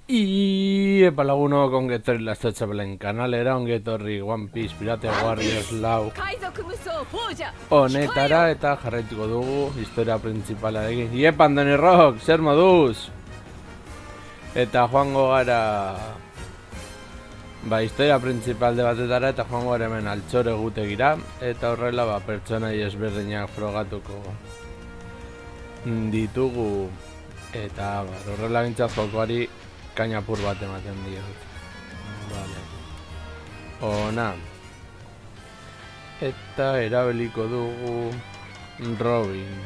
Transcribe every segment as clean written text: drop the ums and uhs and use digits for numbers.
Epa lagunok ongetorri lastatxapelen kanalera, ongetorri One Piece Pirate Warriors lau honetara eta jarraituko dugu historia principalarekin. Iepa Andoni Rock, zer moduz? Eta joango gara historia principal de batetara eta joango gara hemen altxore gutegira eta horrela pertsonai ezberdinak frogatuko ditugu eta horrela gintzat jokoari kainapur bat ematen diot. Vale. Ona. Eta erabiliko dugu Robin.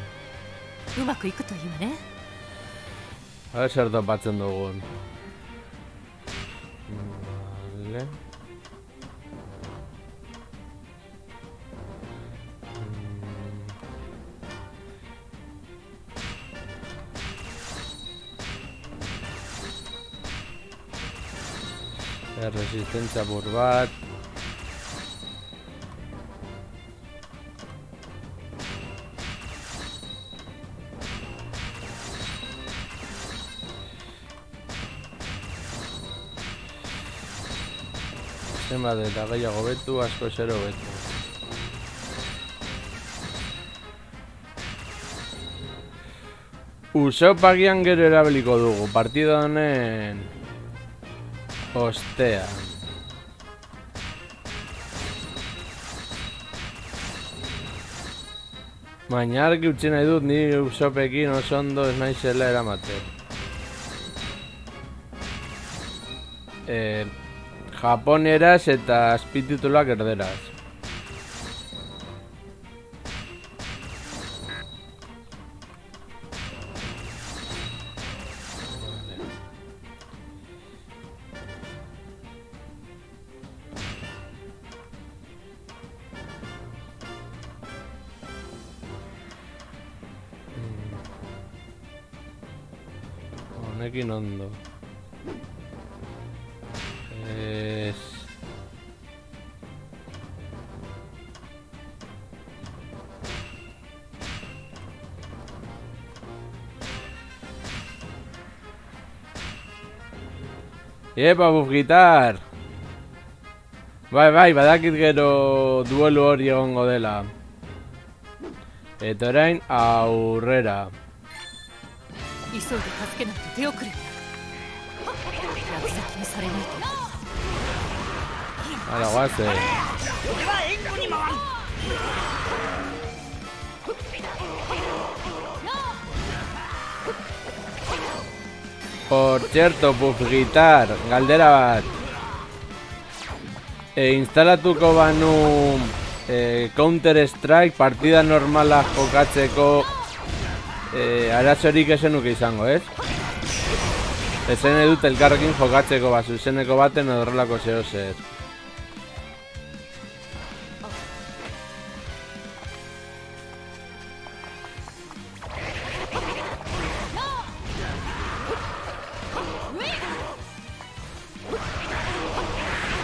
Zer topatzen dugun. Vale. Resistencia apur bat. Zenbat eta gehiago betu, asko zero betu. Usopp agian gero erabiliko dugu, partida honen ostea. Baina argi utzi nahi dut ni Usoppekin oso ondo ez naizela eramaten. Japoneraz eta azpitituluak erderaz. Honekin ondo. Epa, bufgitar! Bai, badakit gero duelu hori egongo dela. Eta orain aurrera. Hala, guaze. Por cierto, bufgitar, galdera bat. Instalatuko banu Counter Strike partida normala jokatzeko arazorik esenuke izango, ez? Ezen edut elkarrekin jokatzeko zuzeneko baten odorrelako zeo zer.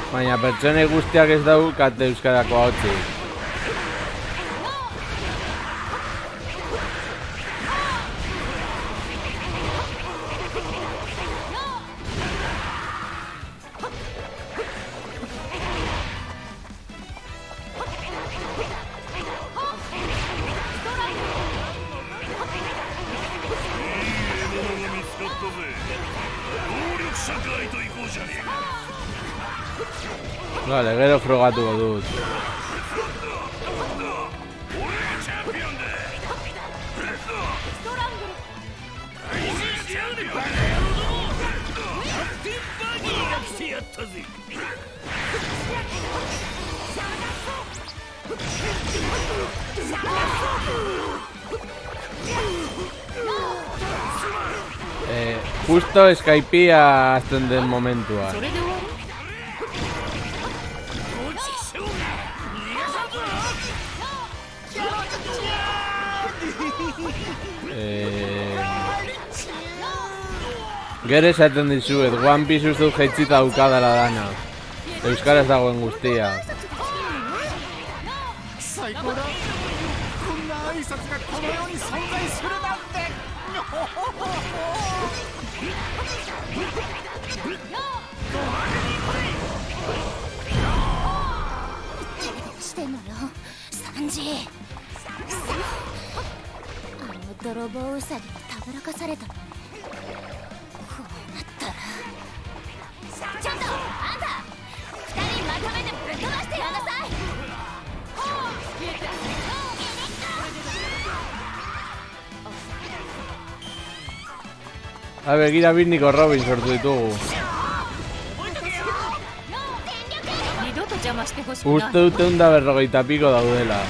Baina pertsone guztiak ez daukate euskarako ahotzik. Vale, gero frogatuko dut. Justo Skypea azten den momentua. Gero esaten dizuet, One Piece uste dut jaitzita daukadala dana. Euskaraz dagoen guztia. 存在するなんて泥棒ウサギにたぶらかされたのね。こうなったらちょっとあんた2人まとめてぶっ飛ばしてやんなさい。Begira Bitniko Robin sortu ditugu. Uste dute 150 piko daudela. さ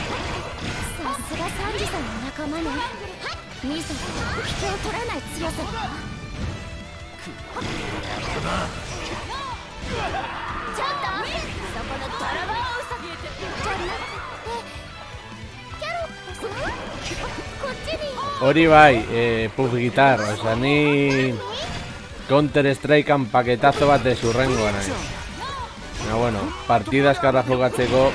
すがサンジさんの仲間ね。ミソが引けを取らない強さだわ。ちょっとそこの泥棒ウサギじゃなくてキャロットさん、こっちに。Hori bai, puff guitar, oza, ni Counter Strikean paketazo bat ezurrengoa nahi. Baina, bueno, partida eskarra jokatzeko.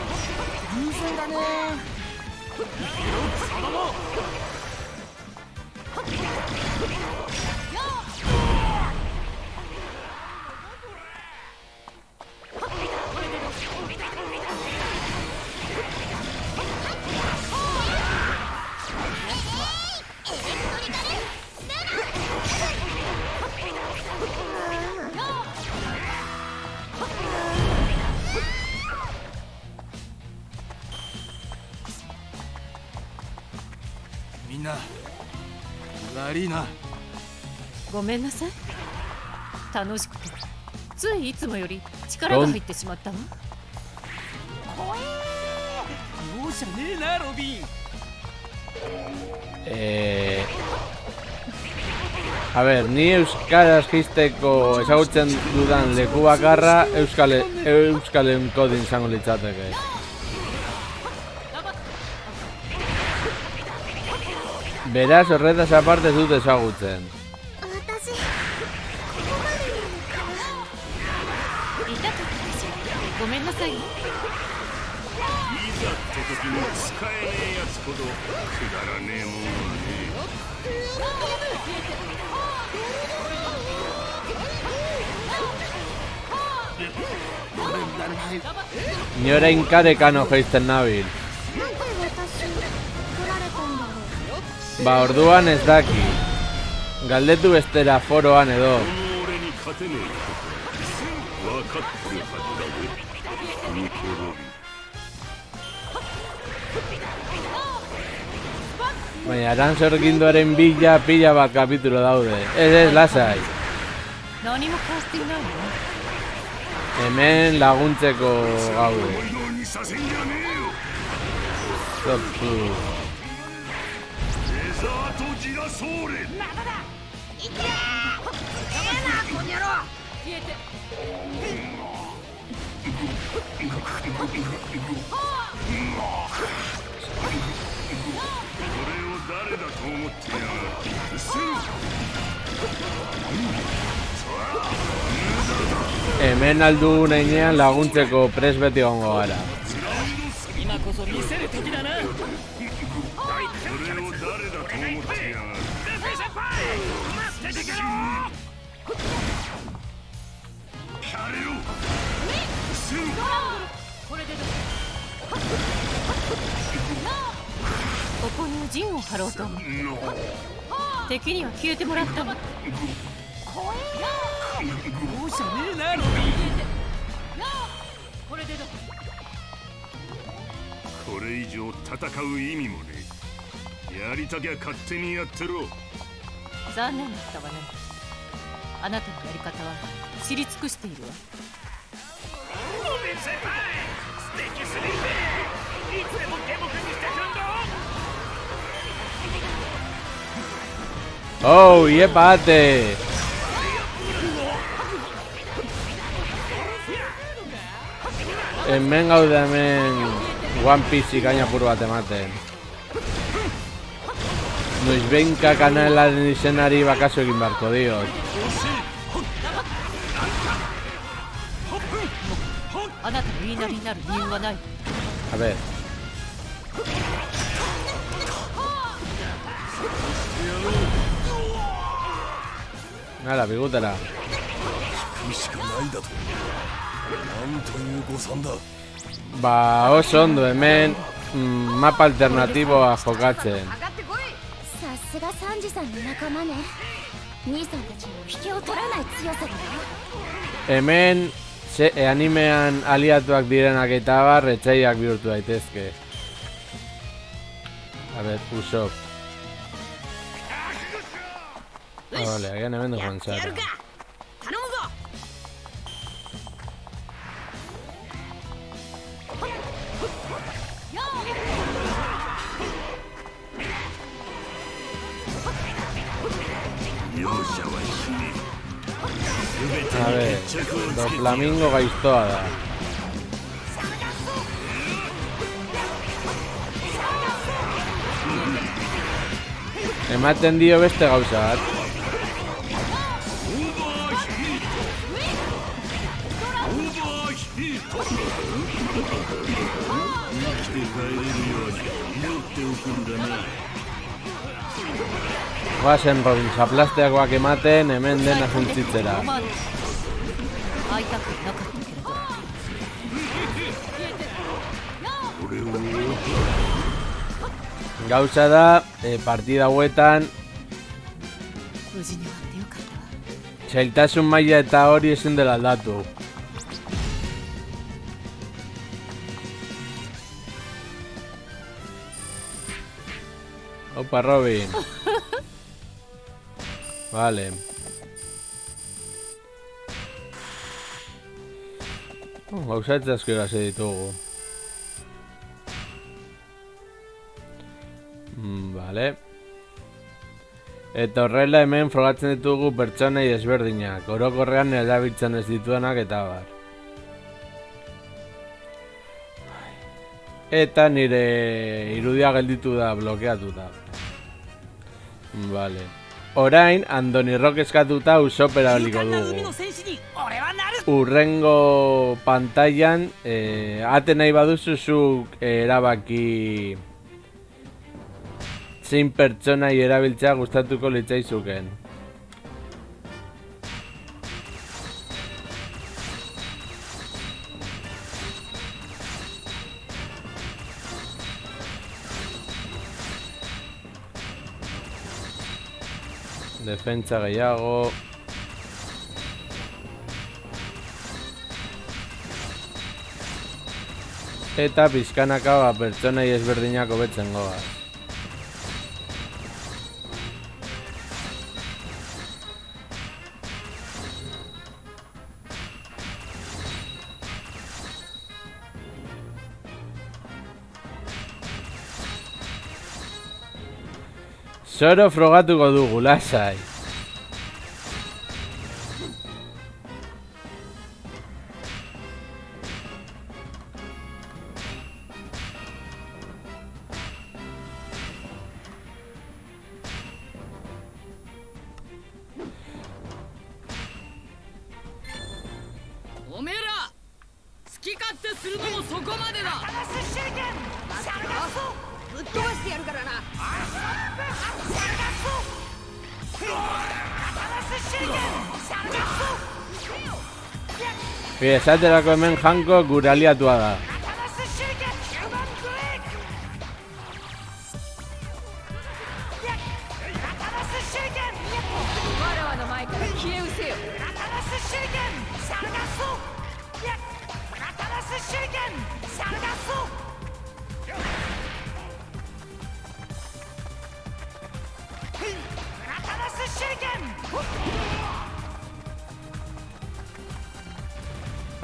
悪いな。ごめんなさい。楽しくてついいつもより力が入ってしまったわ。容赦ねえなロビン。A ber, ni euskaraz jisteko ezagutzen dudan leku bakarra euskalen kodin izango litzateke. Beraz, horretaz aparte ez dut ezagutzen. 私ここまでなのか。痛かったでしょ。ごめんなさい。いざって時に使えねえやつほどくだらねえもんはね。Ni orain karekano jaisten nabil. なんで私取られたんだろう。 Ba, orduan ez daki. Galdetu bestera foroan edo. この俺に勝てねえこと分かってるはずだぜ。ニコロビン。 Baina, Arantzorgindoaren bila pila bat kapitulo daude. Ez, lasai. 何も変わっていないのね。 Hemen laguntzeko gaude. 思い通りにさせんじゃねえよ。 Zopu. デザートジラソーレ。俺を誰だと思ってやがる。せん。 Hemen aldu neinean laguntzeko pres beti gongo gara. 今こそ見せる時だな。俺を誰だと思ってやがる。やれよ。せん。ここに陣を張ろうと思う。敵には消えてもらったわ。容赦ねえなロビン。これ以上戦う意味もねえ。やりたきゃ勝手にやってろ。残念だったわね。あなたのやり方は知り尽くしているわ。Oh, iepate! Hemen gaude hemen One Piece ikaina puru bat ematen. Noizbenka kanalaren izenari bakaso egin beharko diot. あなたの言いなりになる理由はない。 A ver. Hala, bigutara. 引くしかないだと。なんという誤算だ。 Ba, oso ondo hemen mapa alternatiboa jokatzen. さすがサンジさんの仲間ね。兄さんたちにも引けを取らない強さだよ。 Hemen animean aliatuak direnak eta bar etsaiak bihurtu daitezke. A ver, Usopp. Vale, agian hemen du joan zara. A ver, Doflamingo gaiztoa da. Ematen dio beste gauza bat. Goazen Robin, zaplasteakoak ematen hemen dena juntzitzera. 会いたくなかったけれど Gauza da, partida hauetan 無事に終わってよかったわ zailtasun maila eta hori ezin dela aldatu. Opa, Robin. Vale. Gauzatze asko irase ditugu. Vale. Eta horrela hemen frogatzen ditugu pertsonei ezberdinak, orokorrean erabiltzen ez dituenak eta bar. Eta nire irudia gelditu da, blokeatuta. Vale. Orain, Andoni Rock eskatuta Usopp erabiliko dugu. Urrengo pantailan, ate nahi baduzu zuk erabaki zein pertsonai erabiltzea gustatuko litzaizuken. Defentsa gehiago. Eta pizkanaka pertsonai ezberdinak hobetzen goaz. Zoro frogatuko dugu, lasai. Esaterako hemen Hancock gure aliatua da.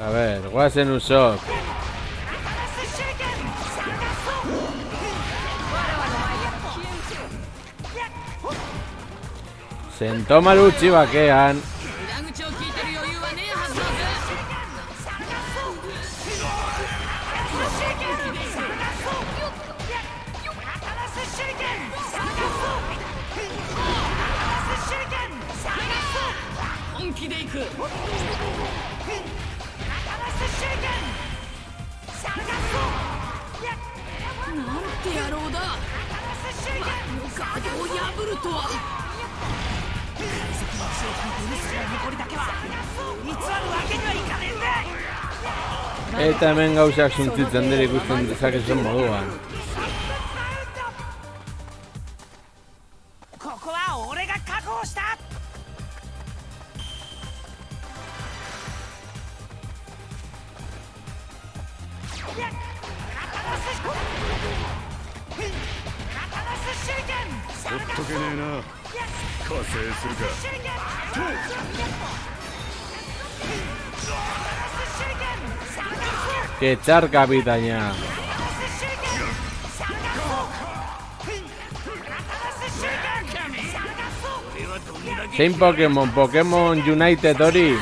A ver, guazen Usopp. Sentomaru utzi bakean. Eta hemen gauzak suntzitzen dira ikusten dezakezun moduan. ほっとけねえな。加勢するか。 Que charca, pitaña. Sin Pokémon United Ori.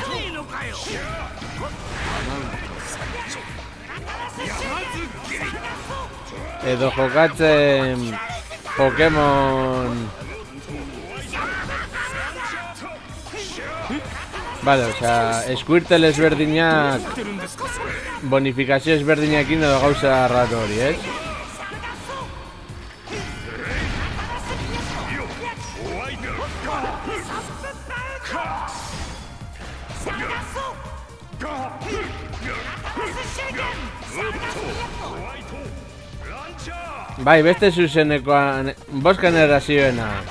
Edo jokatzen Pokémon. Vale, o sea, Squirtle ezberdinak bonifikazio ezberdinekin edo gauza raro hori, ez? Bai, beste zuzenekoan boskan errazioena.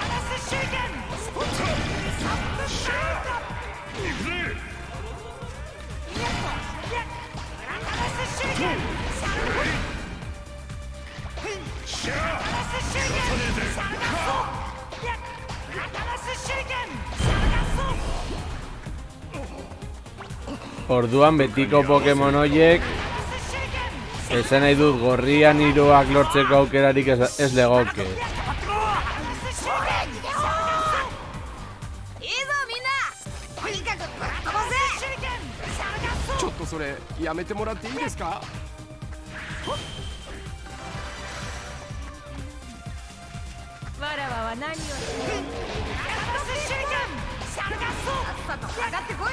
Orduan betiko Pokemon horiek esan nahi dut gorrian hiruak lortzeko aukerarik ez legoke. ちょっとそれやめてもらっていいですか。わらわは何をする。さっさと上がってこい。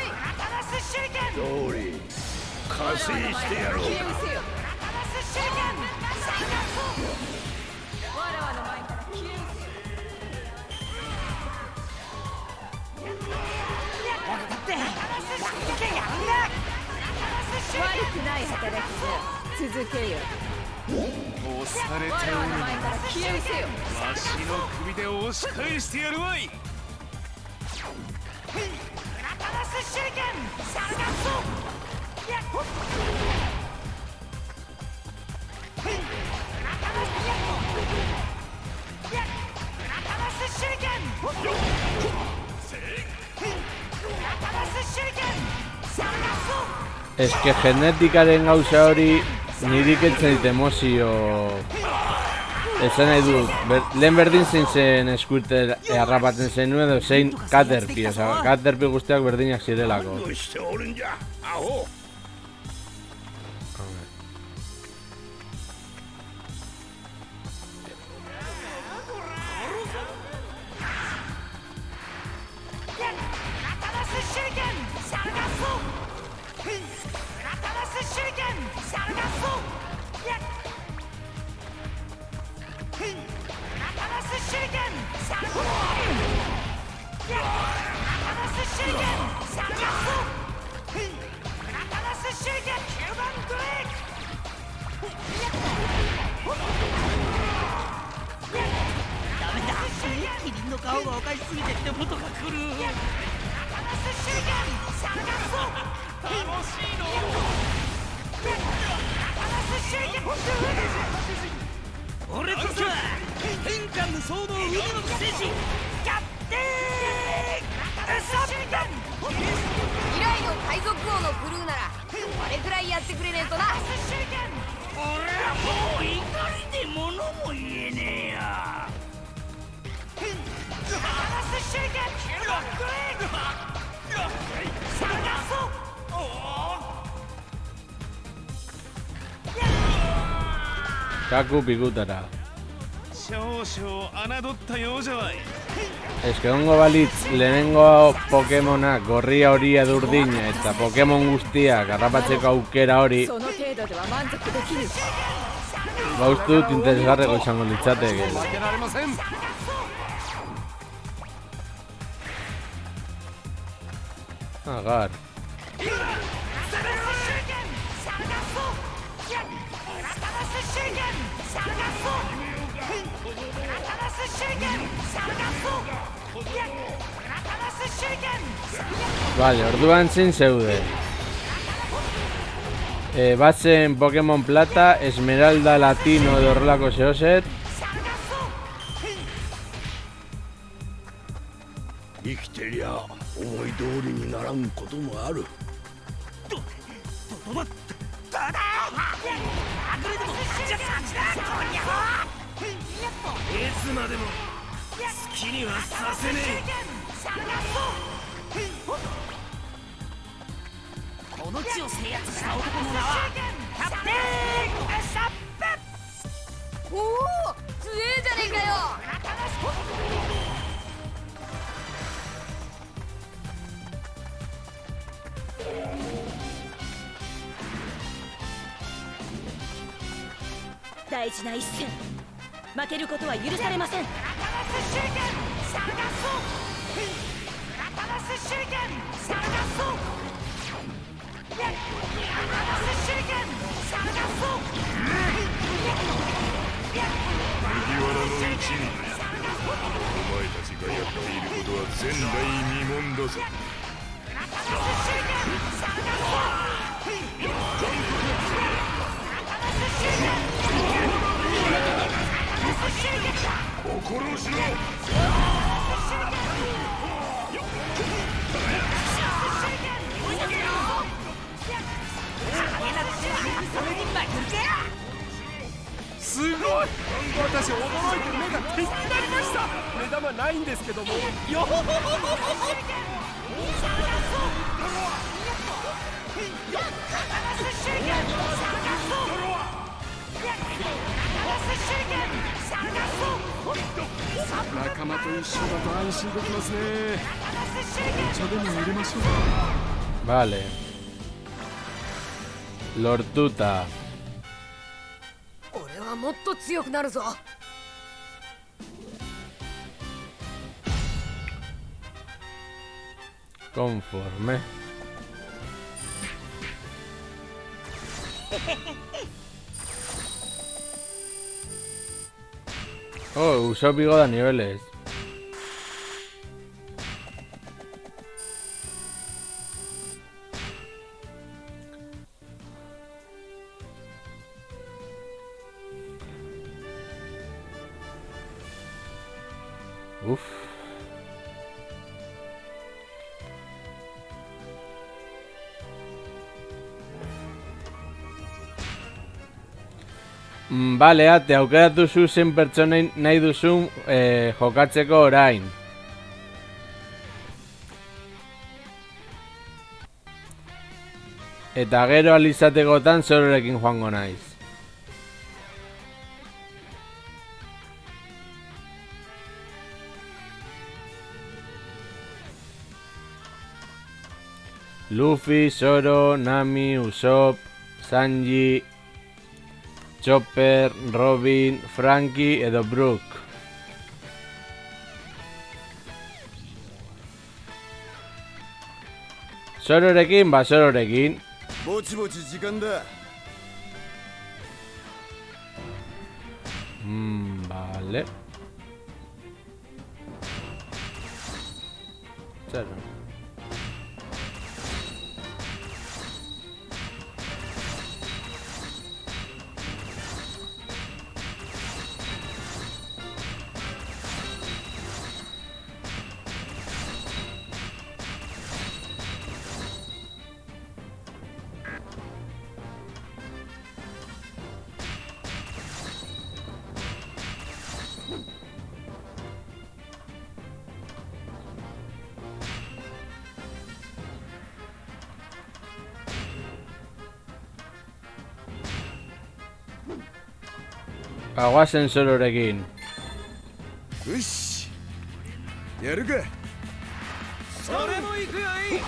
通り加勢してやろう。消え失せよ。わらわの前から消え失せよ。悪くない働きじゃ。続けよ。押されわたようにらわの前から消え失せよ。わしの首で押し返してやるわい。 Ez que genetikaren gauza hori nirik etzen dit emozio. Esan nahi dut, lehen berdin zein zen Squirtle harrapatzen zenuen edo zein Caterpie, oza, Caterpie guztiak berdinak zirelako. どうしておるんじゃアホ。 キリンの顔がおかしすぎてってことが来る。俺こそは天下無双の海の騎士キャプテンウソッガン。未来の海賊王のブルーならあれくらいやってくれねえとな。俺はもう怒りで物も言えねえや。Kaku pikutara. 少々侮ったようじゃわい。 Ez que ongo balitz lehenengo Pokemonak gorria horia durdina eta Pokemon guztiak harrapatzeko aukera hori, その程度では満足できぬ。 ba uste dut interesgarreko izango litzateke. 負けられません。 Agar. Vale, orduan zein zeude. Batzen Pokemon Plata, Esmeralda, Latino edo horrelako zehozer. 生きてりゃ思い通りにならんこともある。いつまでも好きにはさせねえ。この地を制圧した男の名はキャプテンエサッペ。おお強えじゃねえかよ。大事な一戦、負けることは許されません。麦わらの一味、お前たちがやっていることは前代未聞だぞ。心しろ。すごい、私驚いて目が点になりました。目玉ないんですけども、よほほほほほ。仲間と一緒だと安心できますね。お茶でも入れましょう。 Vale. Lortuta. 俺はもっと強くなるぞ。Conforme. Oh, usó bigote a niveles. Uf. Vale, ate, aukeratu zu zen pertsonein nahi duzun jokatzeko orain. Eta gero alizatekotan zororekin joango naiz. Luffy, Zoro, Nami, Usopp, Sanji, Chopper, Robin, Frankie edo Brook. Zororekin, ba Zororekin. ぼちぼち時間だ。Vale. Zoro. Aguazen Zororekin. よし、やるか。それも行くよい。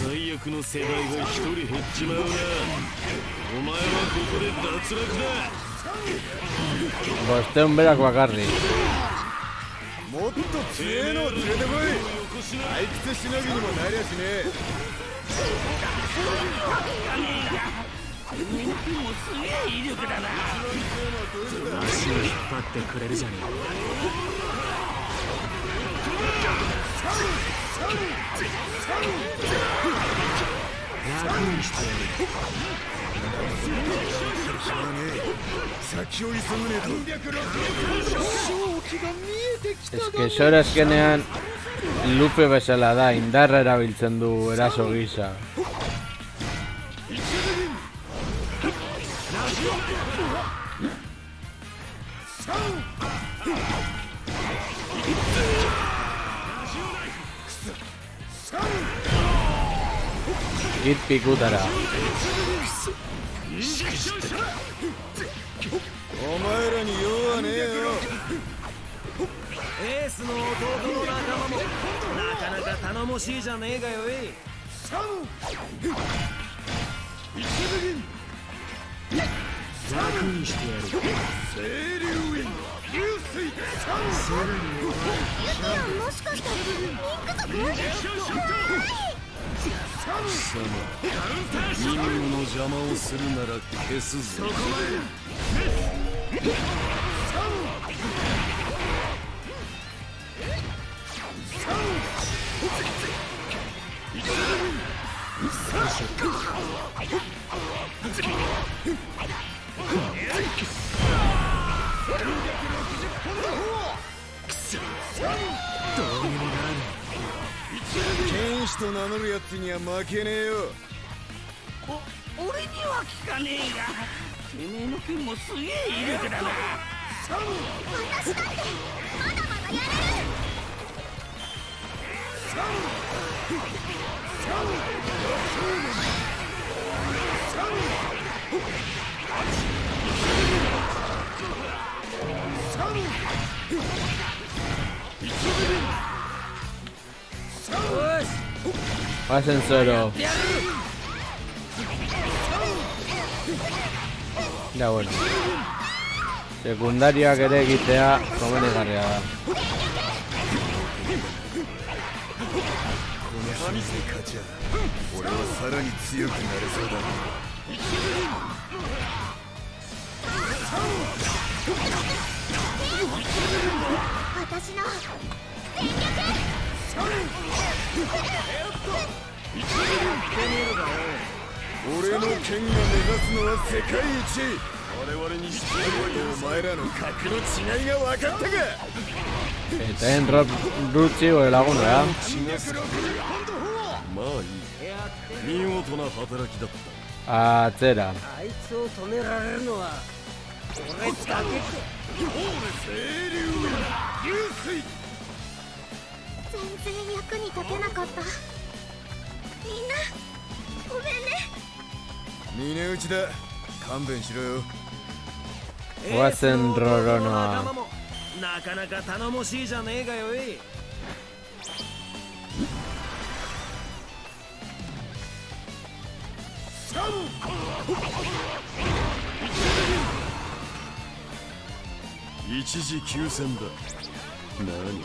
最悪の世代が一人減っちまうな。お前はここで脱落だ。Bosteun berak bakarrik. もっと強えのを連れてこい。退屈しのぎにもなりゃしねえ。もすげえ威力だな。足を引っ張ってくれるじゃねえ。楽にしてやる。先を急ぐねと。勝機が見えてきた。 Es que Sora azkenean Lupe bezala da, indarra erabiltzen du eraso gisa. Git pikutara. お前らに用はねえよ。エースの弟の仲間もなかなか頼もしいじゃねえかよ。楽にしてやる。清流院流水もしかしてミンク族？任務の邪魔をするなら消すぞ。剣士と名乗るやつには負けねえよ。俺には効かねえが、てめえの剣もすげえ威力だな。私だってまだまだやれる。Pasen Zoro. Ya bueno. Sekundariak ere egitea komenigarria da. 神せ勝ちゃ俺はさらに強くなれそうだ。私の全力。俺の剣が目指すのは世界一。我々にしてお前らの格の違いが分かったか。También Ruchi o el Laguna, ¿verdad? まあいい。見事な働きだった。あー、Zera。あいつを止められるのは俺だけか。清流流水。全然役に立てなかった。みんなごめんね。峰打ちだ。勘弁しろよ。ワセンロロノ。なかなか頼もしいじゃねえかよ。一時休戦だ。何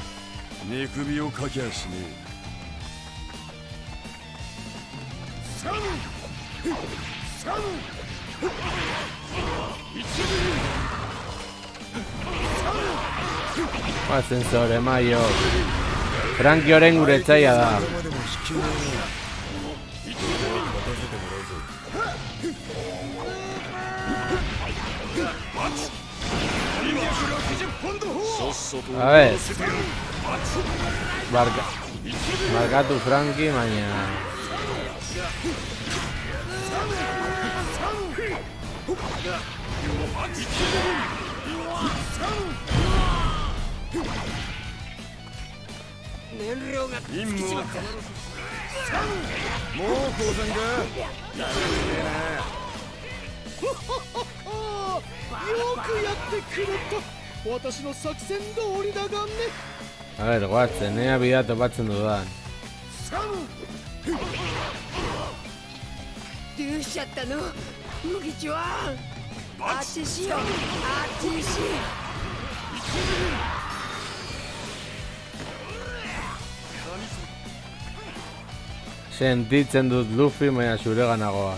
寝首をかきゃしねPasen sobre Mayo. Frankie Oren gure etxaia da. A ver. Barkatu Frankie, baina... A ver, guatzen, bidea topatzen dudan. どうしちゃったの麦ちゃんあっちしようあっちし Sentitzen dut Luffy, baina zureganagoa.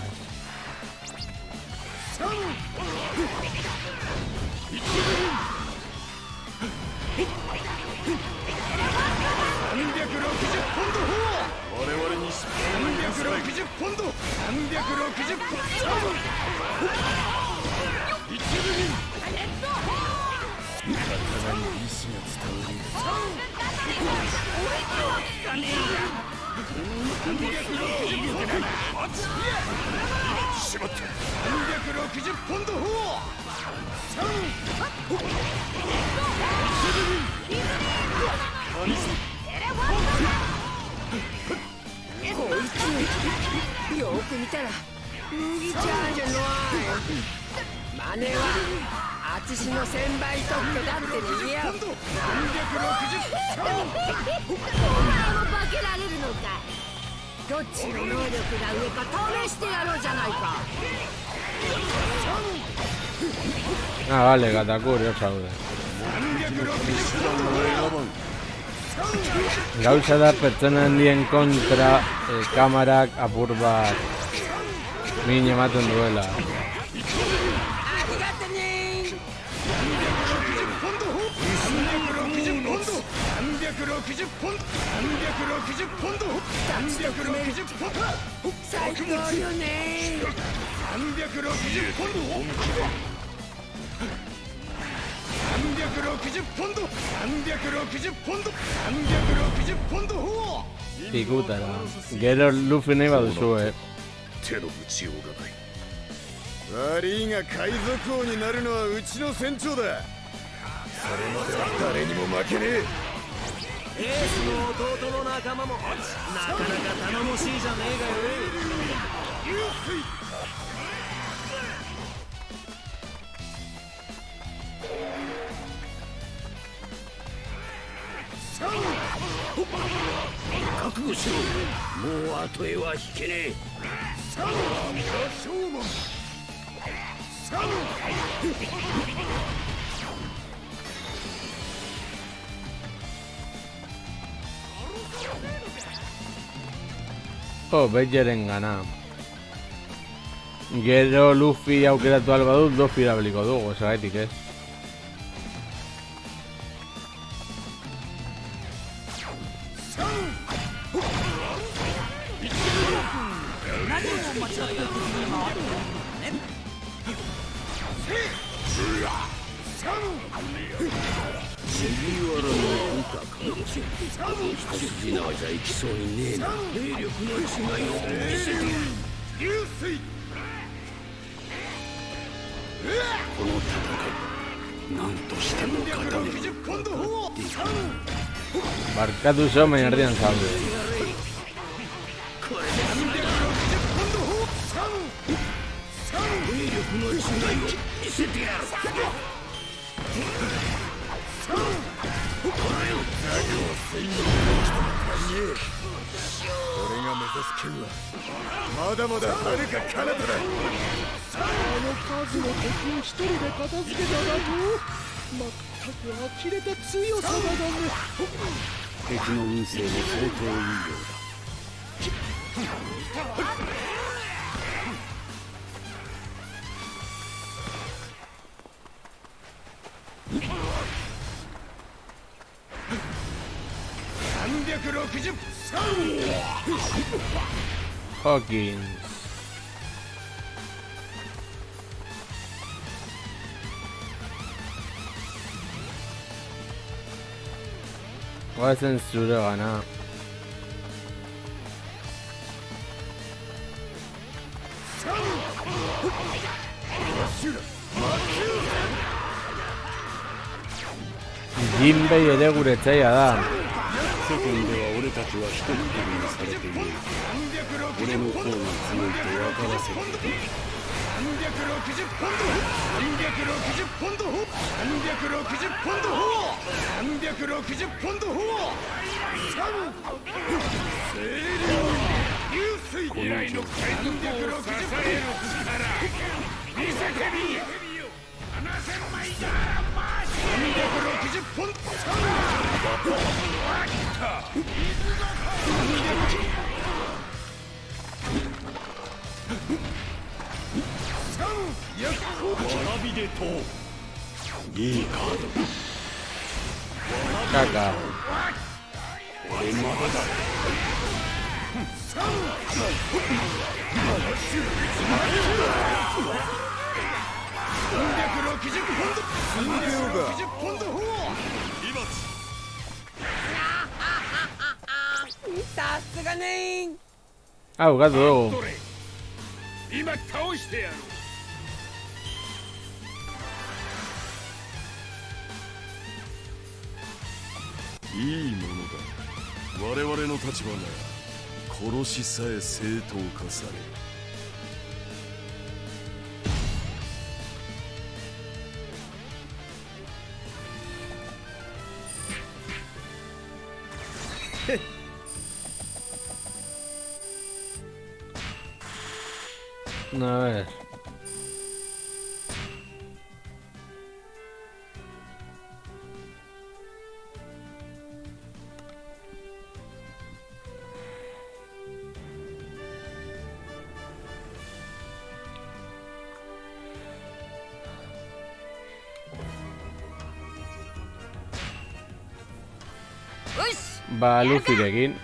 よく見たら麦ちゃんじゃないマネはあつしの1000倍特許だって逃げようお前も化けられるのかいどっちの能力が上か試してやろうじゃないか Ah, vale, Katakuri, zaude. Gauza da pertsona handien kontra kamarak apur bat min ematen duela. Ikutara. Gero Luffy nahi baduzu, 手の打ちようがない悪いが海賊王になるのはうちの船長だそれまでは誰にも負けねえエースの弟の仲間もなかなか頼もしいじゃねえかよ覚悟しろもう後へは引けねえOh, Belleren gana. Gero Luffy aukeratu albadut, Luffy erabiliko dugu, esagaitik ez. Barkatu zo, baina erdian zaude. Hawkins. Goazen zure gana. Jinbei ere gure etxaia da. 世間では俺たちは一人にされている。俺の方が強いと分からせる。360ポンド360ポンド360ポンド360ポンド清涼流水未来の海賊王を支える力見せてみ7000枚だ360ポンドわらびでといいカード Caca. 俺まだだ360ポンドさすがねん Hau, gatu dugu. 今倒してやるいいものだ我々の立場なら殺しさえ正当化されるA ver. Ba, Luffyrekin.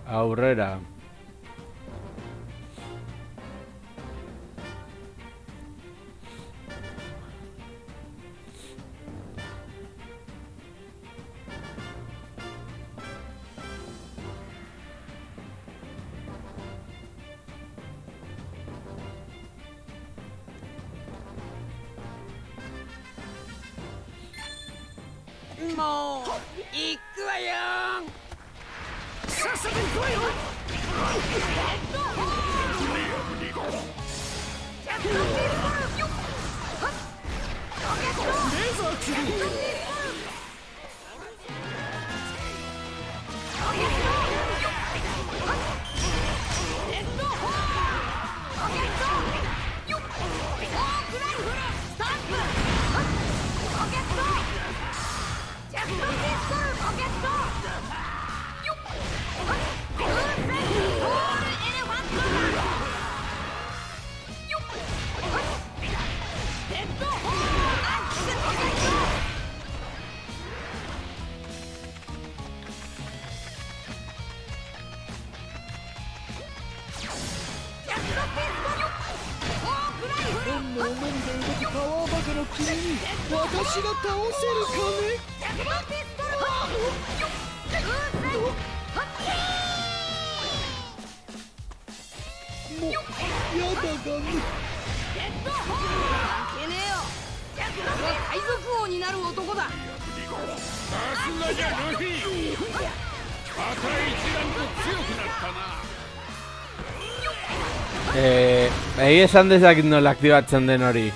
Aurrera.もう行くわよさっさと行くわよレーザー切る私が倒せるかねもうやだがね関係ねえよ俺は海賊王になる男ださすがじゃルフィまた一段と強くなったなEgia esan dezakit nola aktibatzen den hori.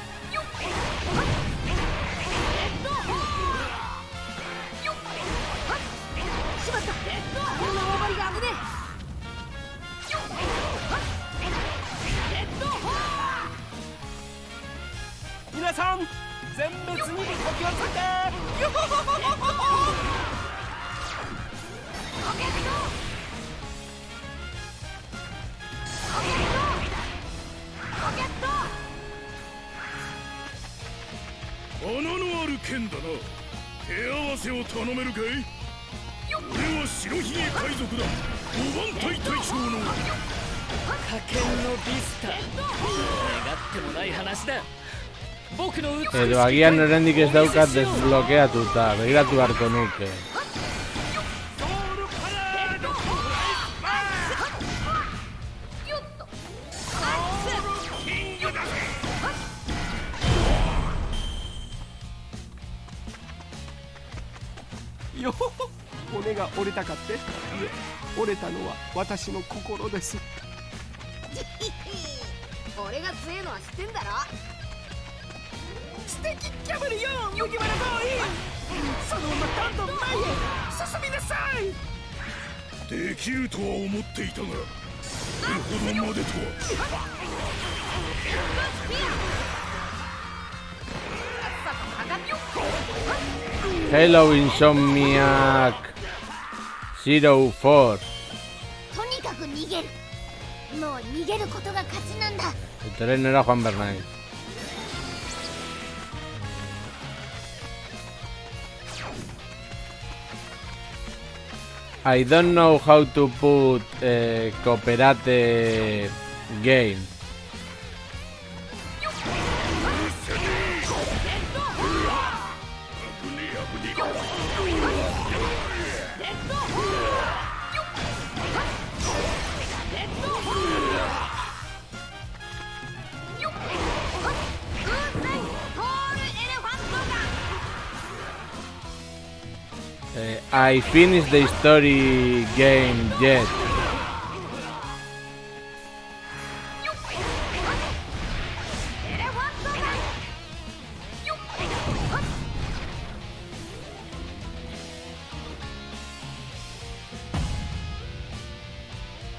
僕の美しき Edo agian oraindik ez daukat desblokeatuta, begiratu beharko nuke. ソウルパラードよほほ、骨が折れたかって。いえ、折れたのは私の心です。俺が強いのは知ってんだろ。素敵キャブルよ麦わらボーイそのままどんどん前へ進みなさいできるとは思っていたがこれほどまでとは Hello Insomniac 04. とにかく逃げる。もう逃げることが勝ちなんだ。 El terreno era Juan Bernay. I don't know how to put cooperate game. I finished the story game yet.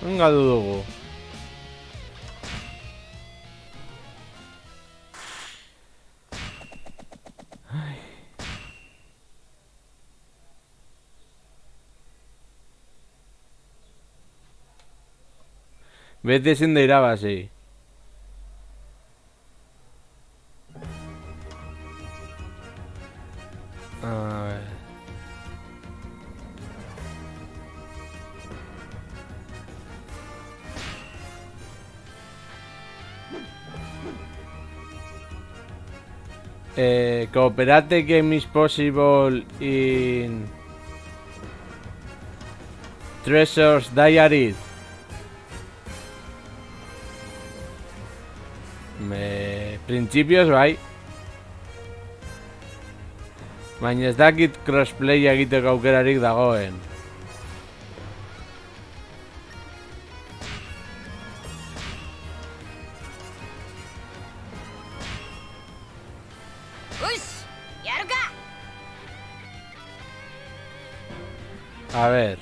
Venga dugu. Beti ezin da irabazi. A ver. Cooperate game is possible in Treasure's Diary. Printzipioz bai. Baina ez dakit crossplay egiteko aukerarik dagoen. A ver.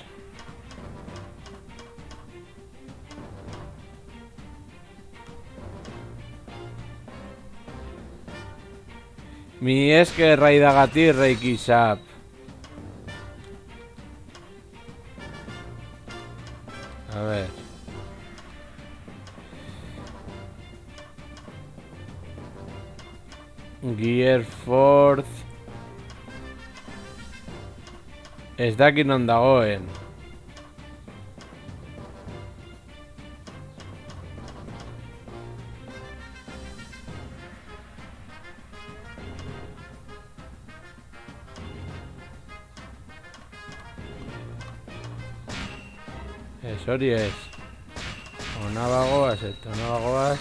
Mi esker raidagatik Reiki Sap. A ver. Gear Force. Ez dakit non dagoen. Ez hori ez. Ona bagoaz eta ona bagoaz.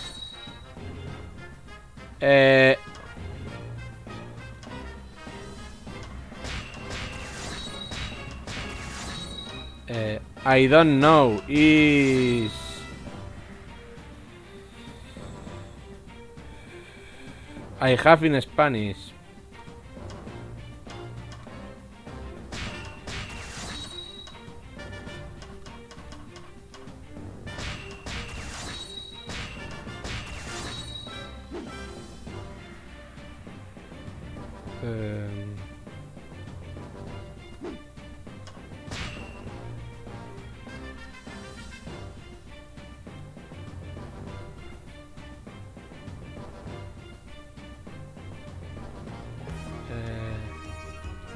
I don't know is I have in Spanish.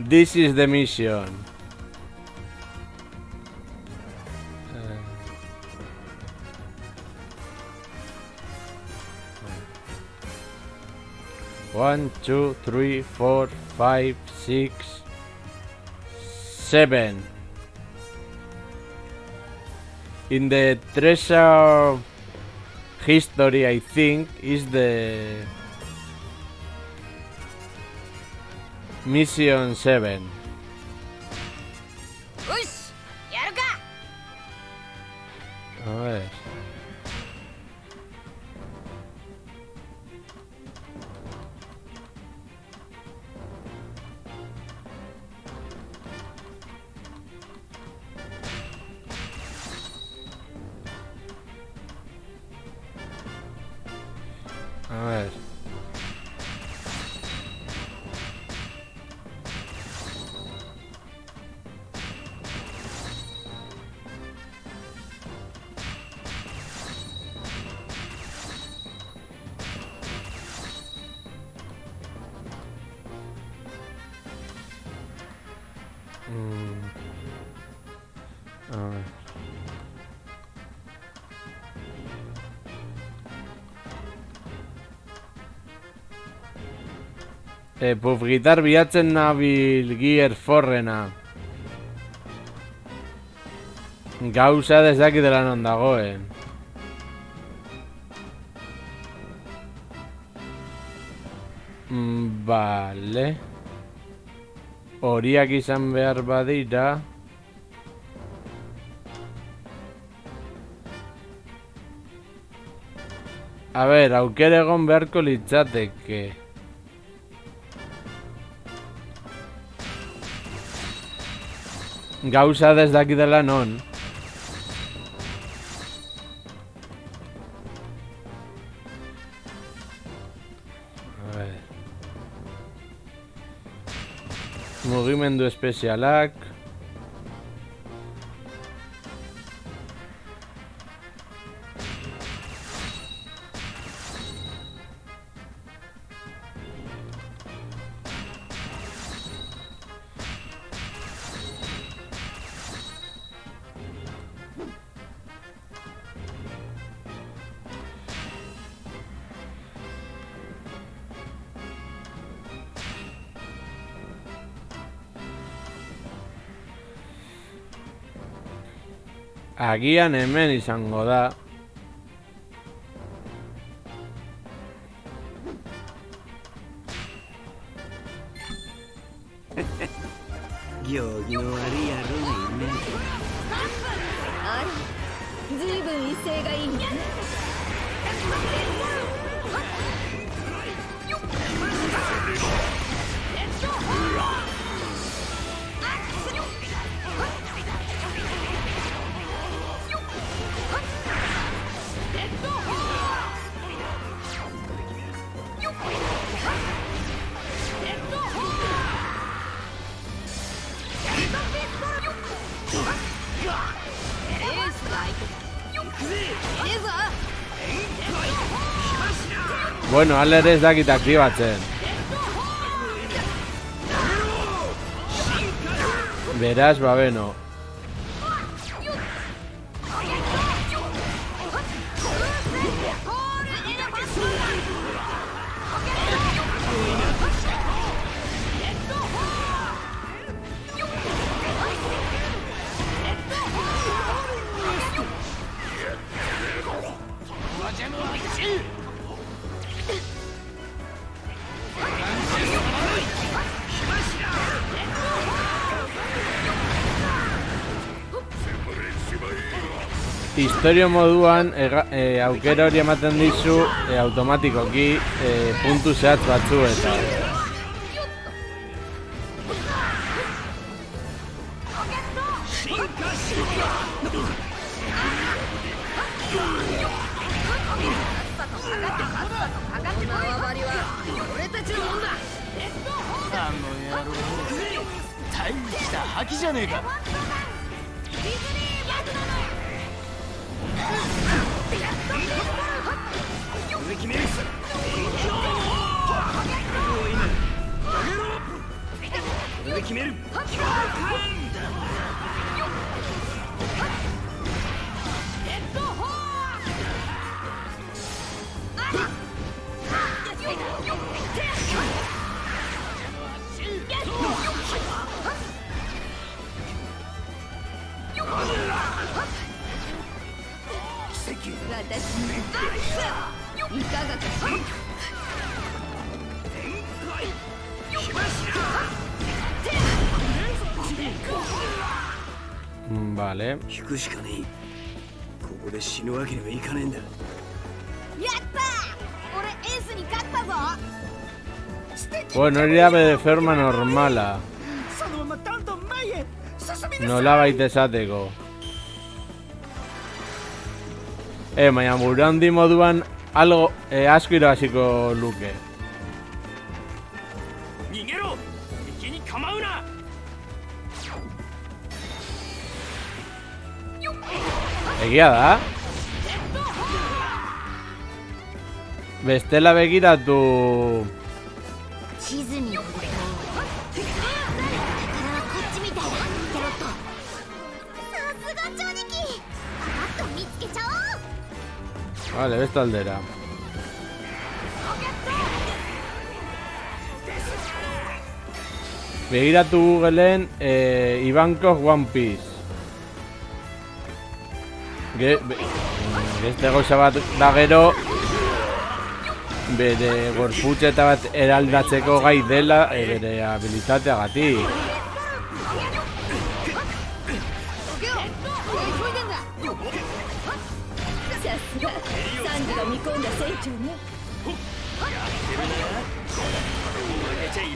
This is the mission. 1, 2, 3, 4, 5, 6, 7. In the treasure history, I think, is the mission 7. よしやるか。 A ver. A ver. A ver. Pufgitar bilatzen nabil Gear Forrena. Gauza dezakitela non dagoen. Vale. Horiak izan behar badira. A ber, aukera egon beharko litzateke. Gauza ez dakidela non. A ver. Mugimendu espezialak. Agian hemen izango da.行儀の悪い野郎がいるね。あらずいぶん威勢がいいね。Bueno, Aller ez dakit aktibatzen. Beraz, beno. Historio moduan aukera hori ematen dizu automatikoki puntu zehatz batzuetan. 私にとっていかがかしら。Vale. 引くしかねえ。ここで死ぬわけにはいかねえんだ。やったー、俺エースに勝ったぞ。 Bueno, iría de forma normala. そのままどんどん前へ進みなさい。 No la vais esateko. Baina gure handi moduan algo asko irabaziko luke. 逃げろ。敵に構うな。 Egia da? Bestela begiratu. 地図によると宝はこっちみたいだ。ケロッとさすが超人気。あと見つけちゃおう。 Vale, beste aldera. Begiratu Googleen Ivankov One Piece. Beste gauza bat da gero bere gorputzeta bat eraldatzeko gai dela bere habilitateagatik.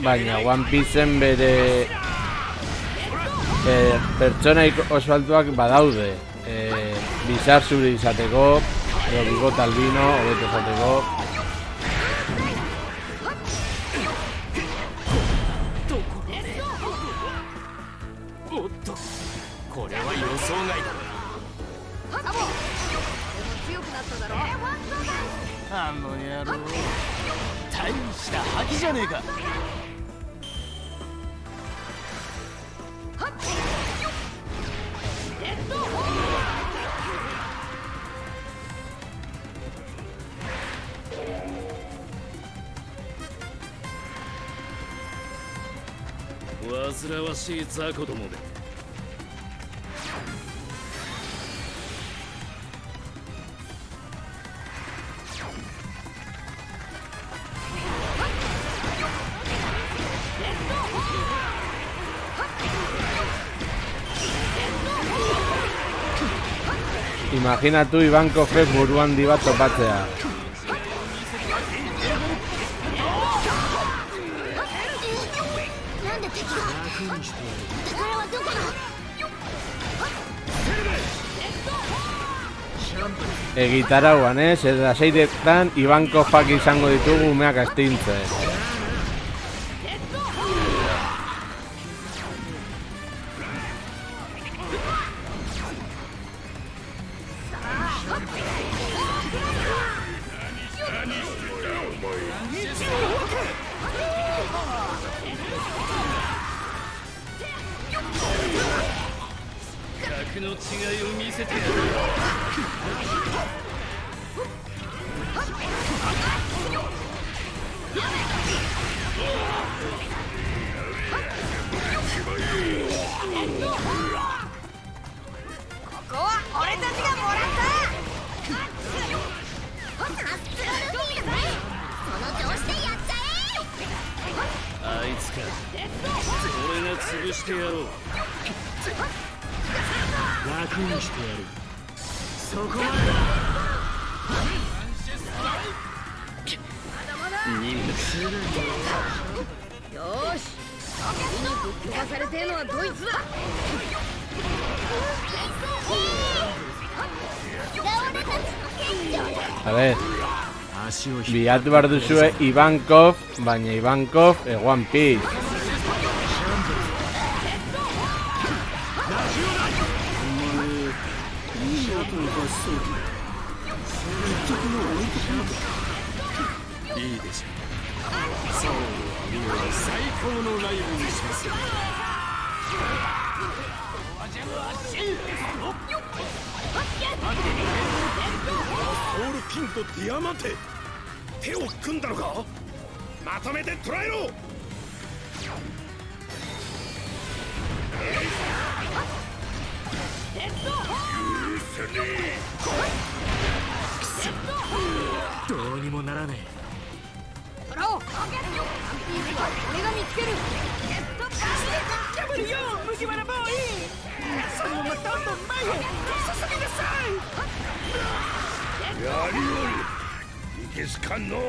Baina One Pieceen bere pertsonaik oso altuak badaude. Bizar zuri izateko, edo bigot albino, hobeto izateko. おっと、これは予想外だ。あの野郎、大した覇気じゃねえか。煩わしい雑魚どもめ。Imaginatu Ivankovek buru handi bat topatzea. Egitarauan, eta seiretan Ivankovak izango ditugu umeak astintzen. A ver, bilatu behar duzue Ivankov, baina Ivankov One Piece. Diamante! 手を組んだのか？まとめて捕らえろ！許せねえ！にもならねトラオピースは俺が見つける。えやめるよ麦わらボーイそのままどんどん前へ進みなさいやりおるいけすかんのこ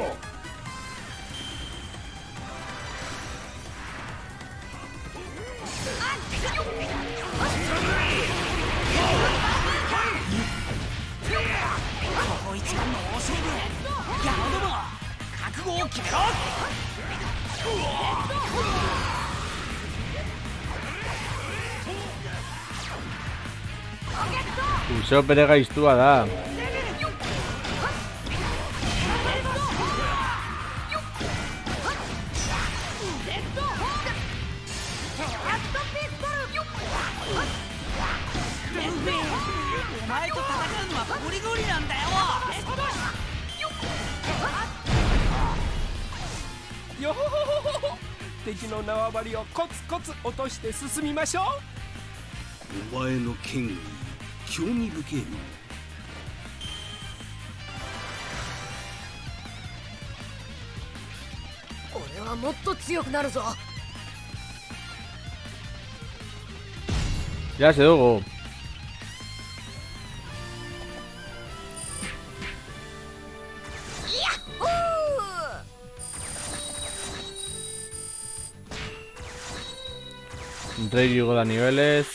こ一番の大勝負ギャオども覚悟を決めろUso bere gaiztua da.よほほほほほ敵の縄張りをコツコツ落として進みましょう。お前の剣意興味深いな。俺はもっと強くなるぞ。 Ya se dugu. Rey llegó de niveles.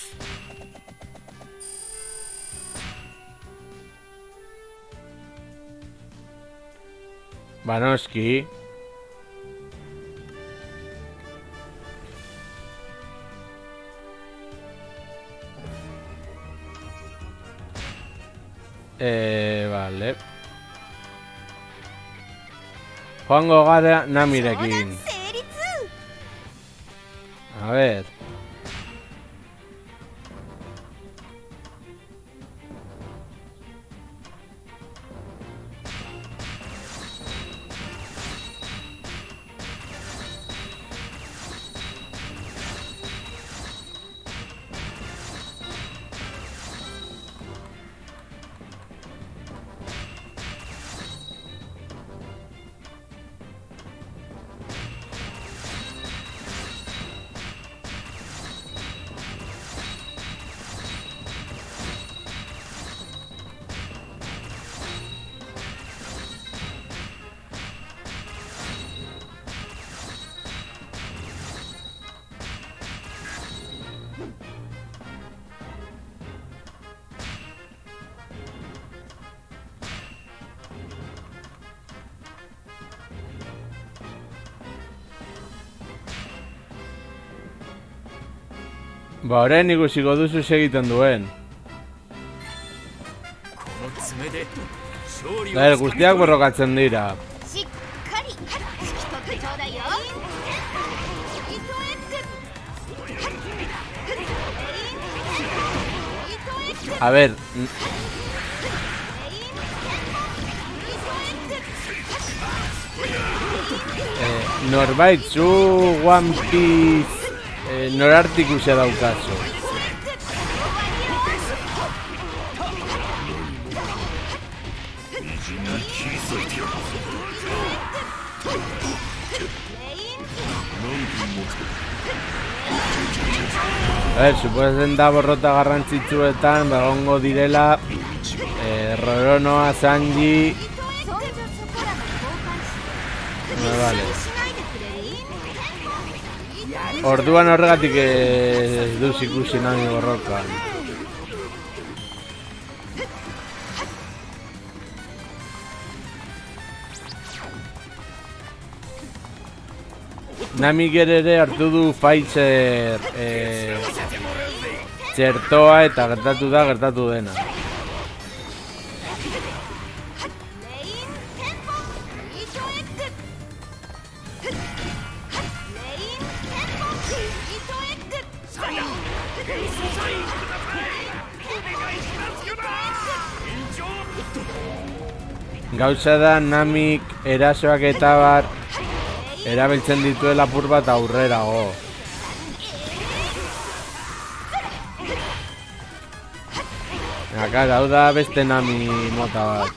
Vanoski. Vale. Joango gara Namirekin. A ver. Ba, orain ikusiko duzu segiten duen. Guztiak borrokatzen dira. A ver. Norbait zu One Piece norartikusia daukazu. A ver, suposatzen da borrota garrantzitsuetan begongo direla Roronoa, Sanji. Vale. Orduan horregatik ez duz ikusi Nami borrokan. Nami ere hartu du Phaser txertoa eta gertatu dena. Gauza da Namik erasoak eta bar erabiltzen dituen apur bat aurrerago. Hau da beste Nami mota bat.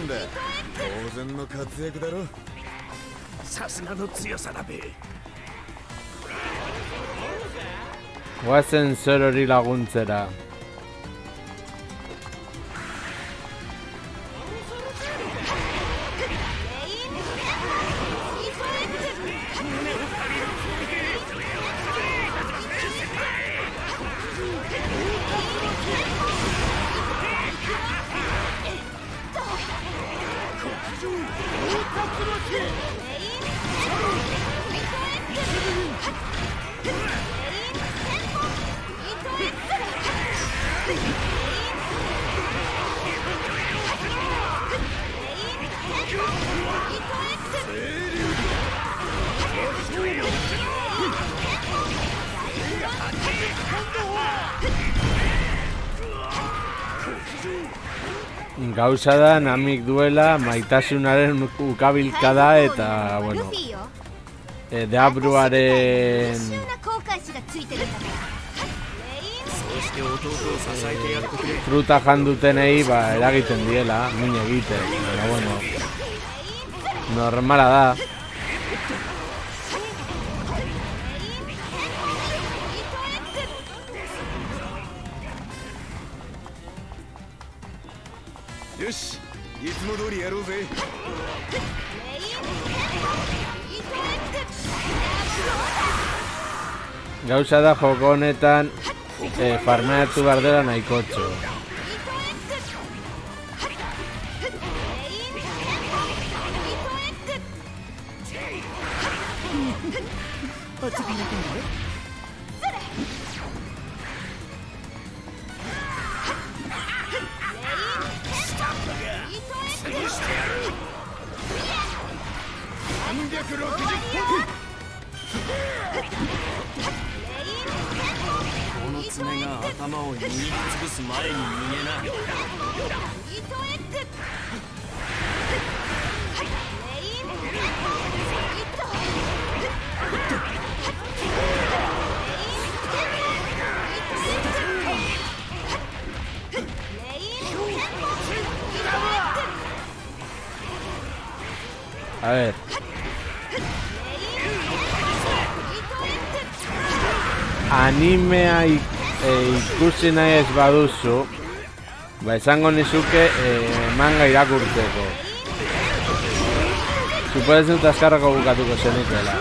なんだ。当然の活躍だろ。さすがの強さだべ。 Goazen zer hori laguntzera. Gauza da Namik duela maitasunaren ukabilkada eta, bueno, Deabruaren fruta jandutenei eragiten diela, min egiten, baina, bueno, normala da. Yoし、いつも通りやろうぜ。Gauza da joko honetan farmeatu behar dela nahikotxo. A ver. Animea ikusi nahi ez baduzu, esango nizuke manga irakurtzeko. Suposatzen dut azkarrako bukatuko zenitela.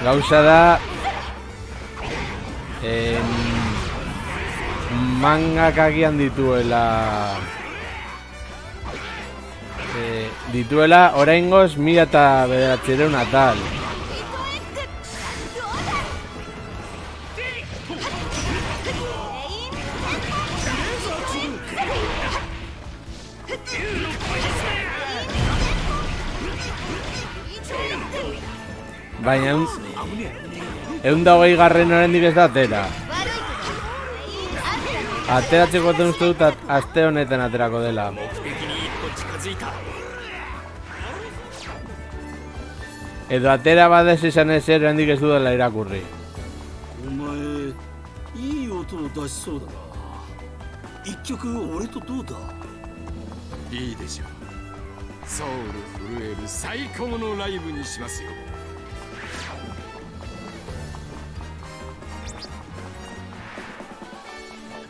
Gauza da mangak agian dituela oraingoz 1900 atal. Baina 120 oraindik ez da atera. Ateratzeko uste dut aste honetan aterako dela. Edo atera badez izan ez oraindik ez dudala irakurri. お前いい音を出しそうだな。一曲俺とどうだ。いいでしょう。ソウル震える最高のライブにしますよ。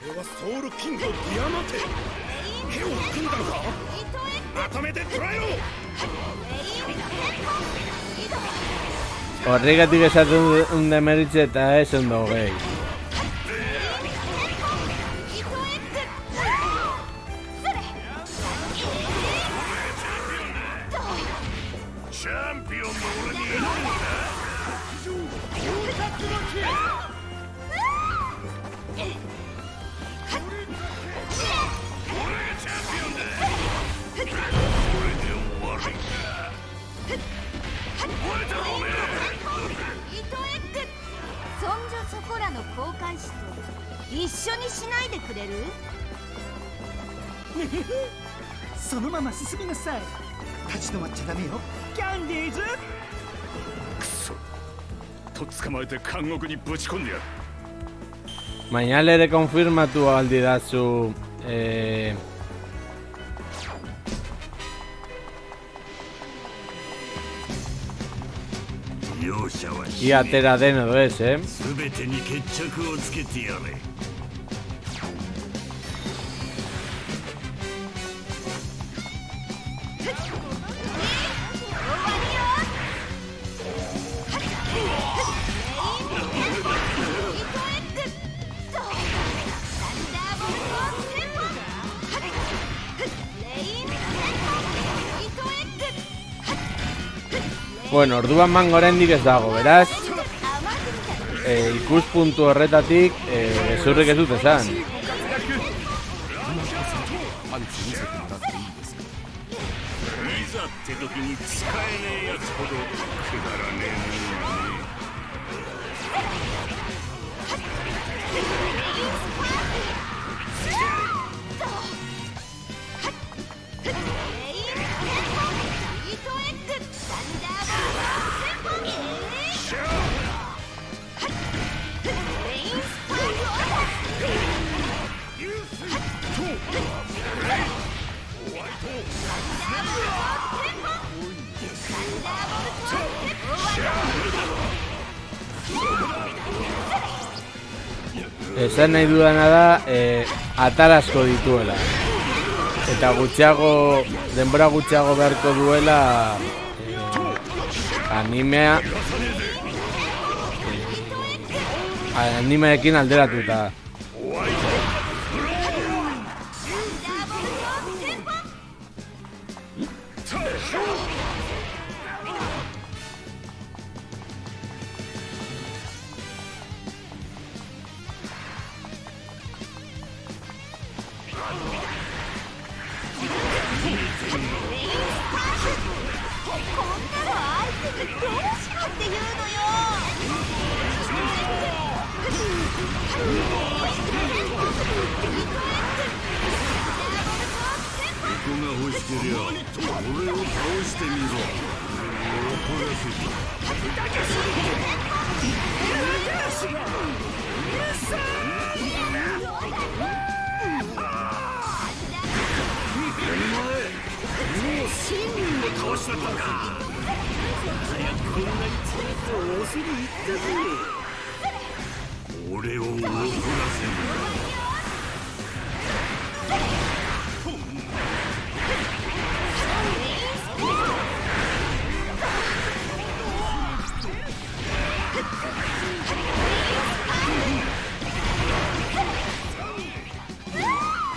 れはソウルキングディアマテ。手を組んだのか。まとめて捕らえろ。 Horregatik esaten demeritze eta ez ondo gehi. チャンピオンの俺にやるんだ。そんじょそこらの交換士と一緒にしないでくれる？そのまま進みなさい。立ち止まっちゃダメよ、キャンディーズ。くそ、とっ捕まえて監獄にぶち込んでやる。 Mañana le konfirmatu aldidazu ia atera den edo ez, 全てに決着をつけてやれ。 Bueno, orduan mango oraindik ez dago, beraz ikuspuntu horretatik gezurrik ez dut esan. いざって時に使えねえやつほどくだらねえもんはね。 Esan nahi dudana da atal asko dituela eta gutxiago, denbora gutxiago beharko duela animeekin alderatuta.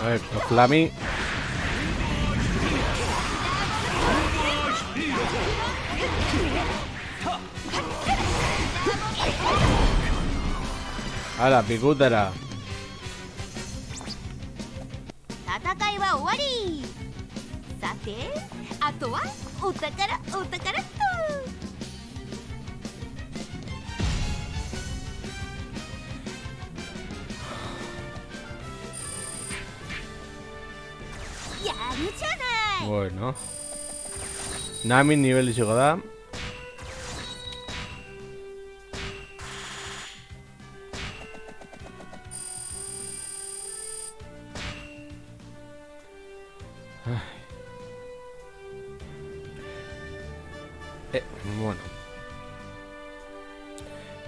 A ver, Flami. Hala, pikutera. 戦いは終わり。さて、あとはお宝お宝と。やるじゃない。 Bueno. Nami nivel izango da. Bueno.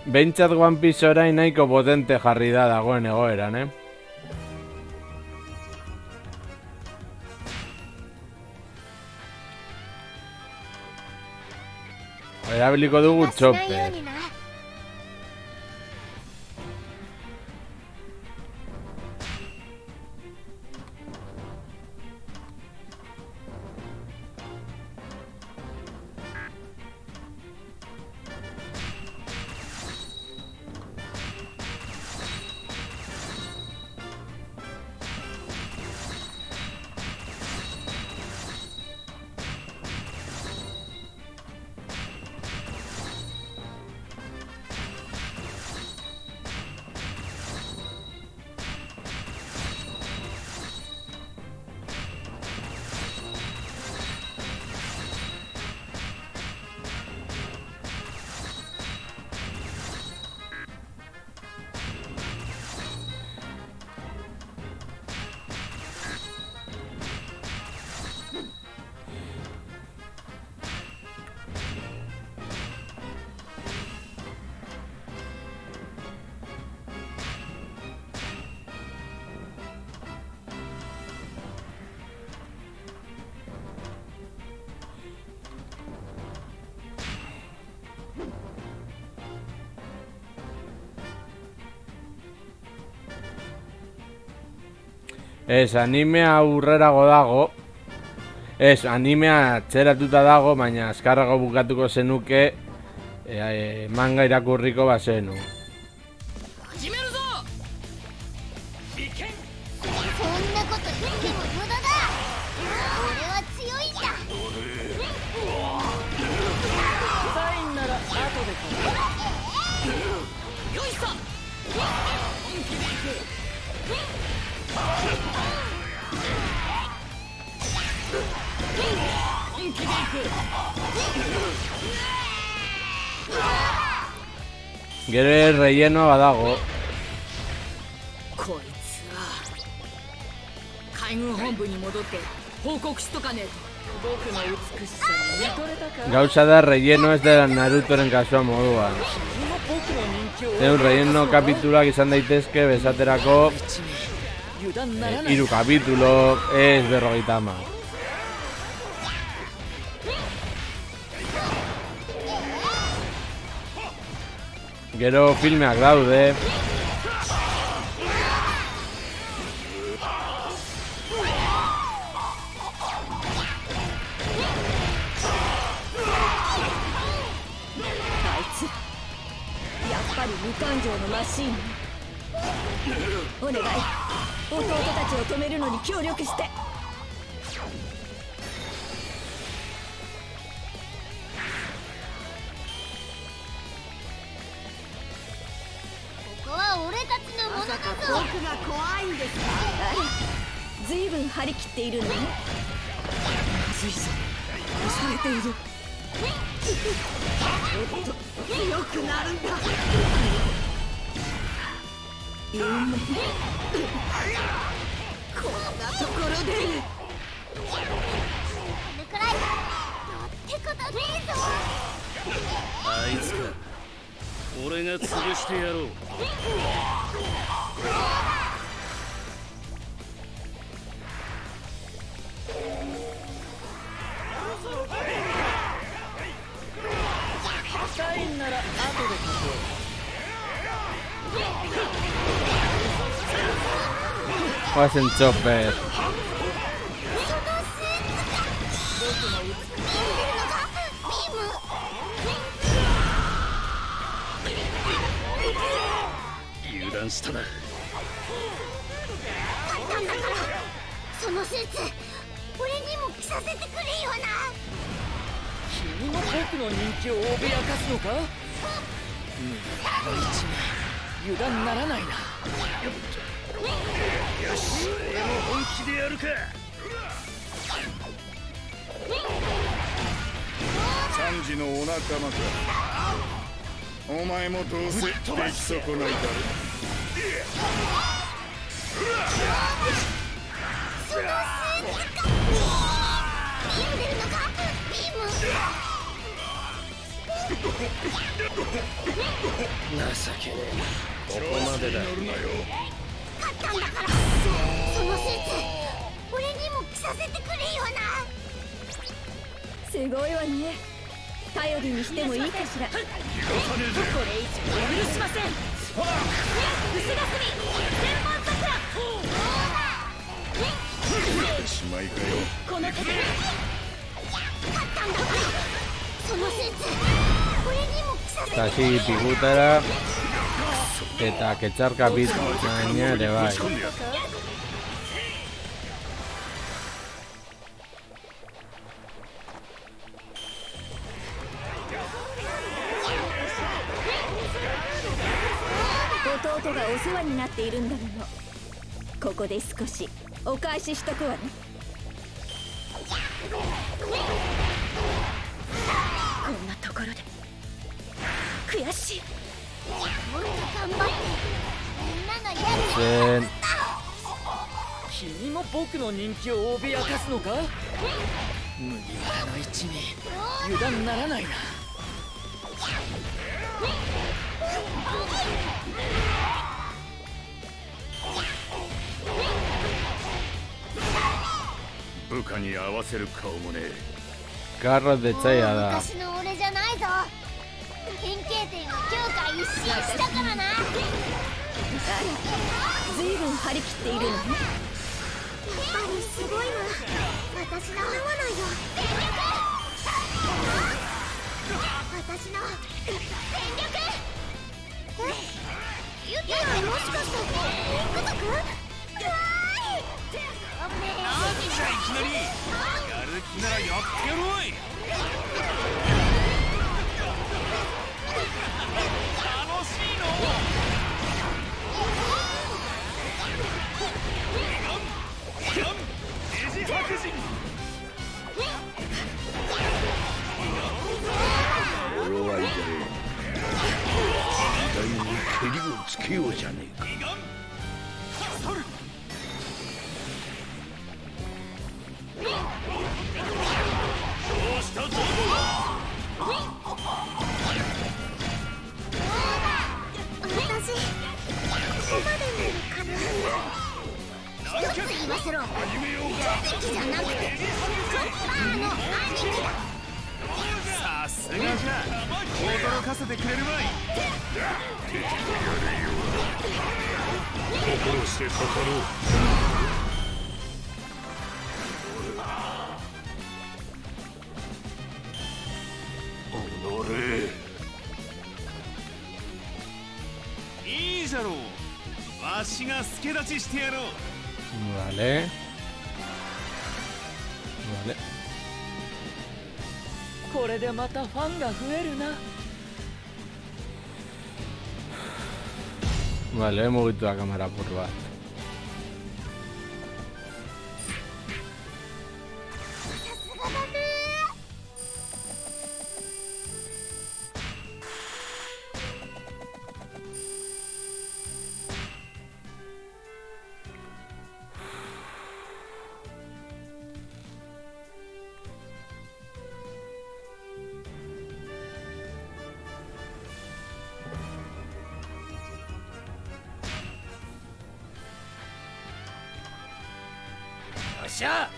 Behintzat One Piece orain nahiko potente jarri da dagoen egoeran, Erabiliko dugu しないよう chopper. にな。Ez, animea aurrerago dago. Ez, animea txeratuta dago, baina azkarrago bukatuko zenuke manga irakurriko bazenu. 始めるぞいけんそんなこと言っても無駄だ。俺は強いんだ。サインなら後でよいさ本気でいく本気でいく Gero relleno badago. こいつは海軍本部に戻って報告しとかねえと僕の美しさに見とれたか Gauza da relleno ez dela Narutoren kasua moduan. 君も僕の人気を Zeun relleno kapituluak izan daitezke besaterako 油断ならない 3 kapitulo ez 50. Gero filmeak daude.やっぱり無感情のマシーンお願い弟たちを止めるのに協力してここは俺たちのものだぞ。僕が怖いんですかあらずいぶん張り切っているのねまずいぞ押されているもっと強くなるんだこんなところでこれくらいどってことねえぞ。あいつか俺が潰してやろうサインなら後で書こう Hacen chopper. 油断したなそのスーツ俺にも着させてくれよな。君も僕の人気を脅かすのか油断ならないなよし俺も本気でやるかサンジのお仲間かお前もどうせ出来損ないだろそのスーツか。読んでるのかビーム。情けねえここまでだ勝ったんだからそのスーツ俺にも着させてくれよな。すごいわね頼りにしてもいいかしら。これ以上許しません。薄霞千本桜しまいかよ。この手で勝ったんだ。そのスーツ俺にも着させて。 Kasih pikutara eta kecar kapitanya ere bai. 弟がお世話になっているんだもの。ここで少しお返ししとくわね。こんなところで悔しい。もっと頑張ってみんなのやつ Sen 君も僕の人気を脅かすのか。麦わらの一味油断ならないな。部下に合わせる顔もね。 garros de chaya da. 昔の俺じゃないぞ。変形点は強化一新したからな。あら、ずいぶん張り切っているのね。やっぱりすごいな。私の合わないよ。全力。私の全力。ユキはもしかしてピンク族？怖い。危ねえ。なんじゃいきなり。やる気ならやってやろい。楽しいの。デジ白人。頃合いだね。時代にケリをつけようじゃねえか。一つ言わせろ。書籍じゃなくてチョッパーの兄貴。さすがじゃ。驚かせてくれるまい。心してかかろう。いいじゃろう。わしが助立ちしてやろう。 Vale. Vale. これでまたファンが増えるな。 Vale, he movido la cámara por bat.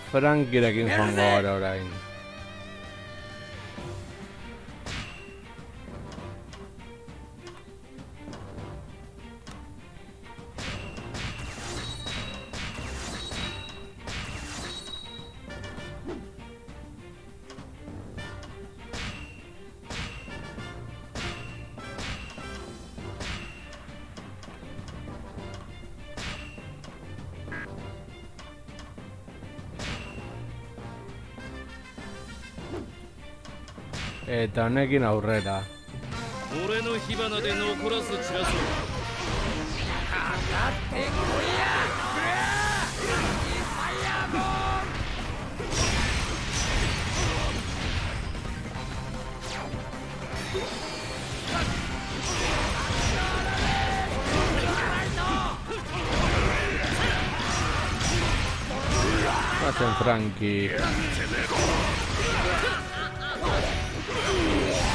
Frankirekin joango gara orain. Eta honekin aurrera. 俺の火花で残らず散らそう。Hacen Frankie.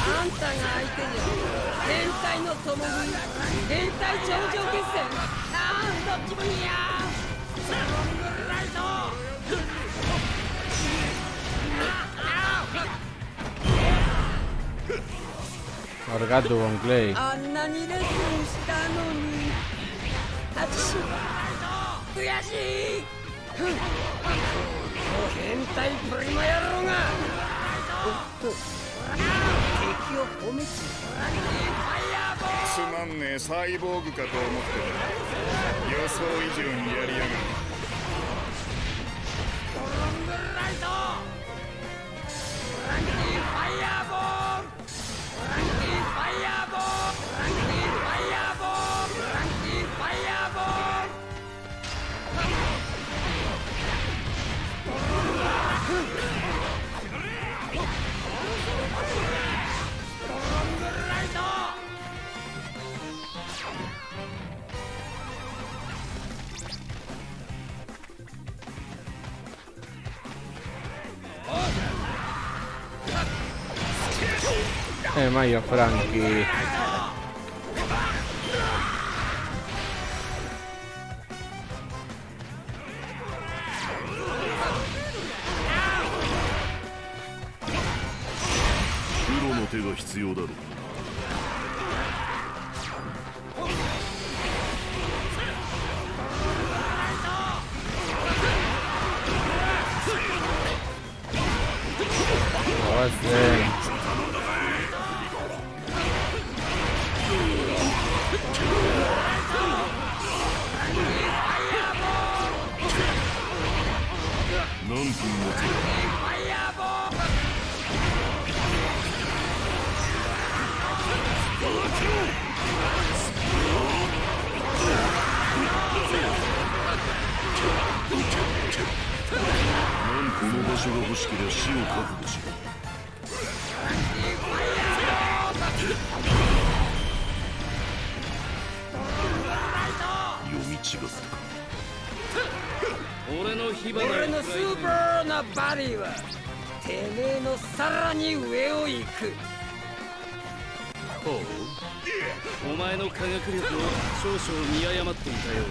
あんたが相手に変態の共食い変態頂上決戦なんと気分やサロングライト Orgatu con Clay. あんなにレッスンしたのにあちし悔しい変態プリマ野郎がおっと敵を褒めちつまんねえサイボーグかと思ってた。予想以上にやりやがる。Maio Franchi. プロの手が必要だろう。何分もこの場所が欲しけりゃ死を覚悟しろ。読み違ったか。俺のスーパーなバディはてめえのさらに上を行く。ほう、お前の科学力を少々見誤っていたよう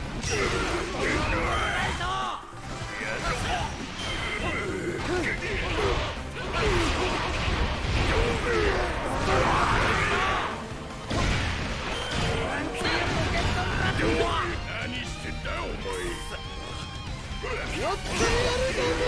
何してんだお前。やってやるぞ。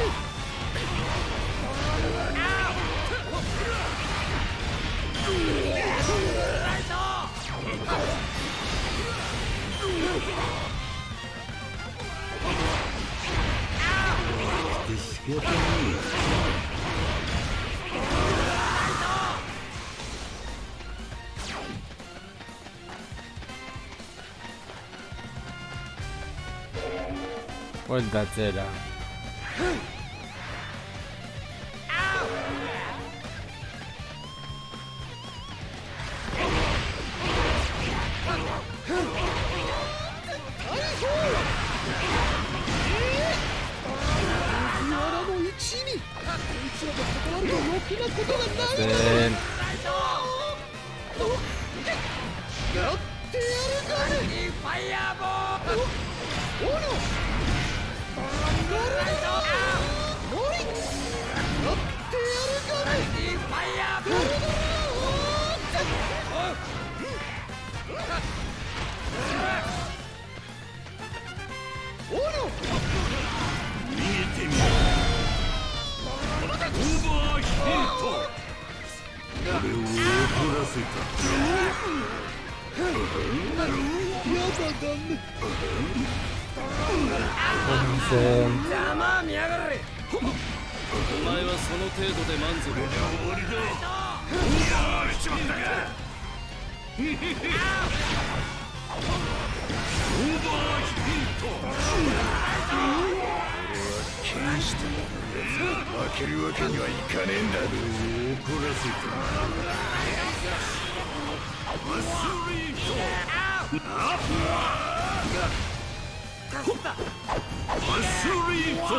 Vuelta cera. Bien.お前はその程度で満足だ。終わりだ。やられちまったか。オーバーヒント。俺は剣士と負けるわけにはいかねえんだ。怒らせた。マスリート。マスリート。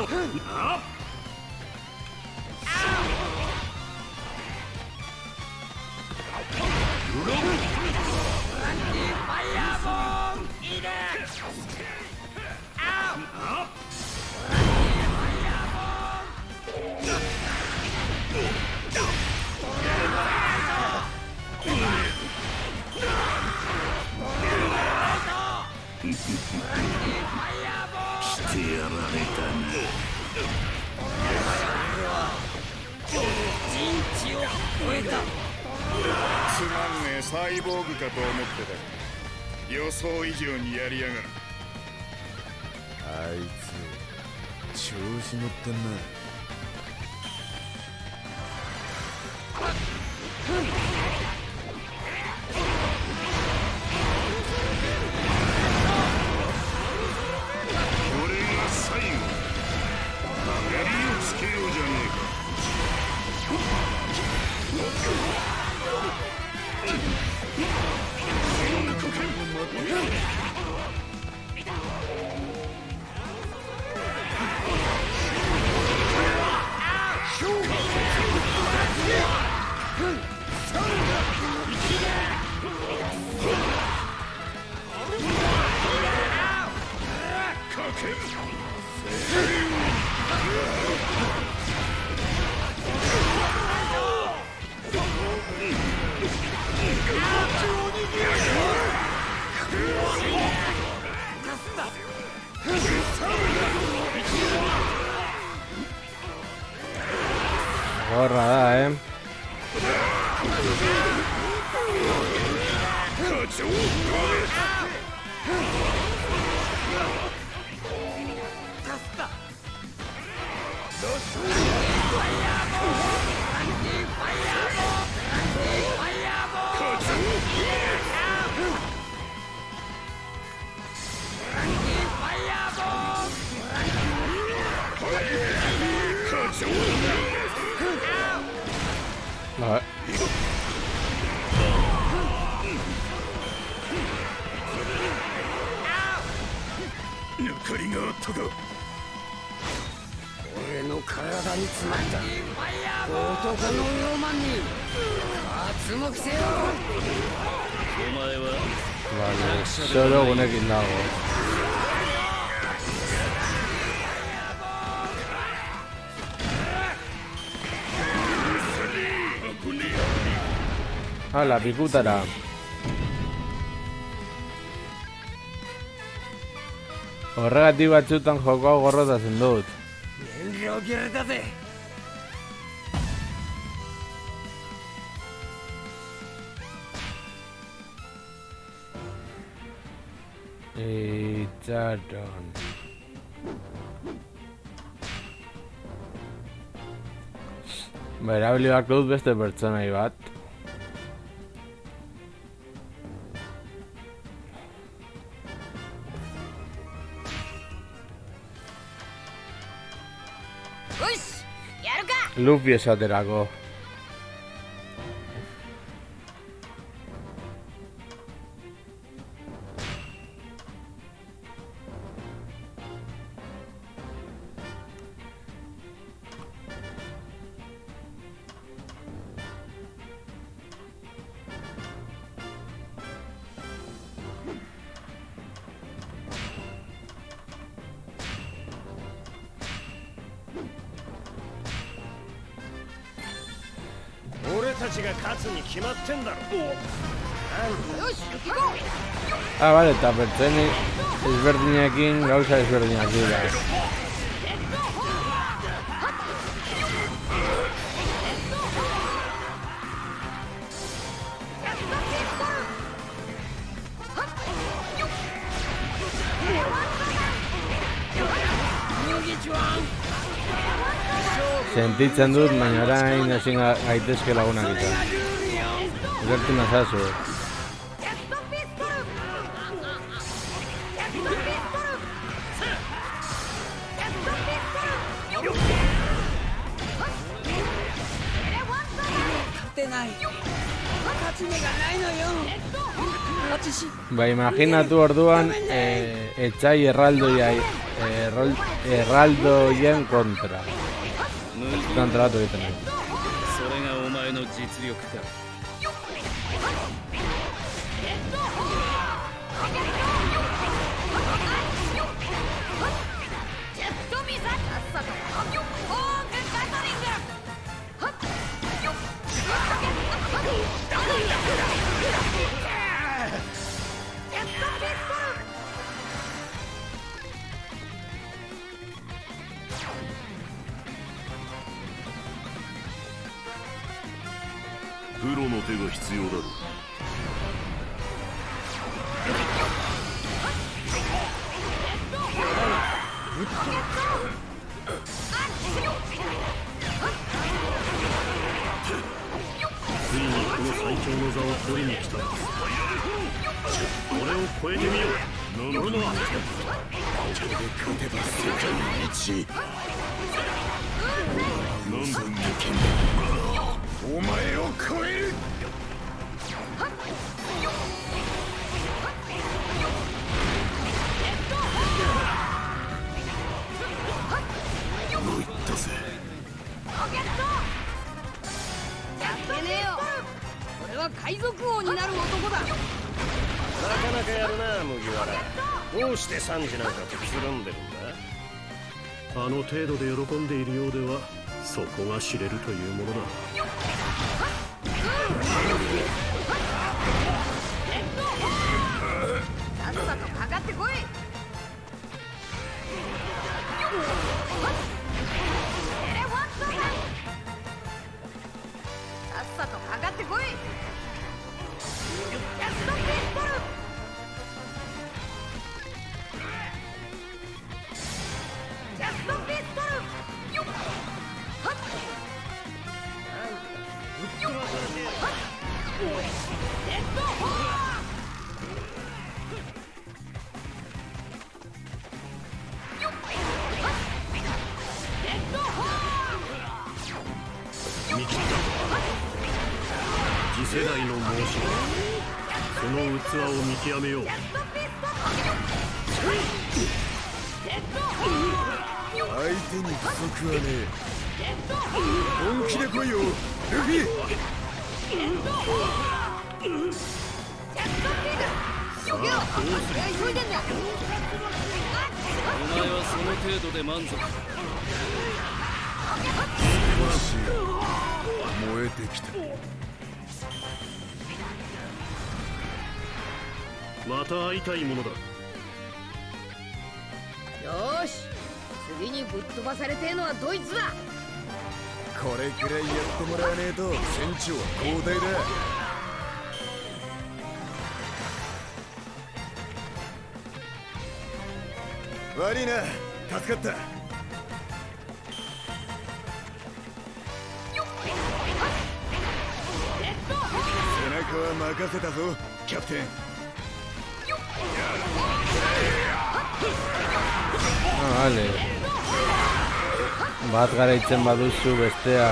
人知を超えた。つまんねえサイボーグかと思ってた。予想以上にやりやがる。あいつ調子乗ってんな。これが最後。やりをつけようじゃねえか。Gorra da, Rồi. Ore no karada ni tsumatta otoko no yoman ni katsumoku se yo. Vale, solo con X Nago. Hala, pikutara. Horregatik batzutan joko hau gorrotatzen dut. Enrio gerta ze. Itxaron. Erabili beharko dut beste pertsonai bat. Luffy esaterako. Ah, vale, eta pertsoni ezberdinekin gauza ezberdinak dira. Sentitzen dut, baina orain ezin gaitezke lagunak izan. Gertu nazazu. Ba, imaginatu orduan etxai erraldoien kontratu egiten nahi. ついにこの最強の座を取りに来た。俺を超えてみよう。乗るのは勝てば世界一。なんだお前を超える。もういったぜ。負けねえよ。俺は海賊王になる男だ。なかなかやるな麦わら。どうしてサンジなんかとつるんでるんだ。あの程度で喜んでいるようではそこが知れるというものだ。さっさとかかってこい。さっさとかかってこい。やっとピストル。ジャストピストル。はっ。ぶっ飛ばされてやる。レッドホー。見切った。次世代の申し子、その器を見極めよう。相手に不足はねえ。本気で来いよルフィ。よけろ。急いでんだ。お前はその程度で満足。燃えてきた。また会いたいものだ。よーし、次にぶっ飛ばされてえのはドイツだ。これくらいやってもらわねえと船長は交代だ。悪いな、助かった。背中は任せたぞキャプテン。Vale. Bat garaitzen baduzu bestea.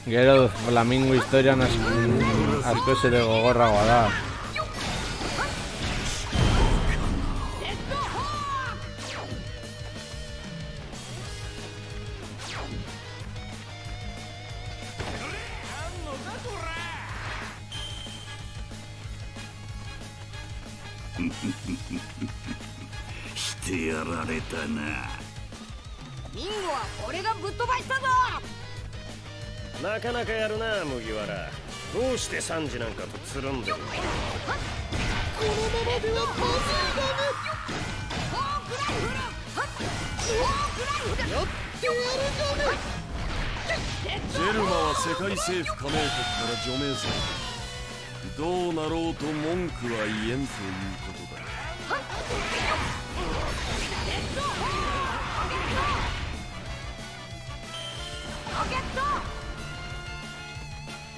Gero Flamingo historian asko ez ere gogorragoa da.してやられたな。リンゴは俺がぶっ飛ばしたぞ。なかなかやるな麦わら。どうしてサンジなんかとつるんでるんだ。このままではまずいだね。やってやるがね。ジェルマは世界政府加盟国から除名された。どうなろうと文句は言えんということだ。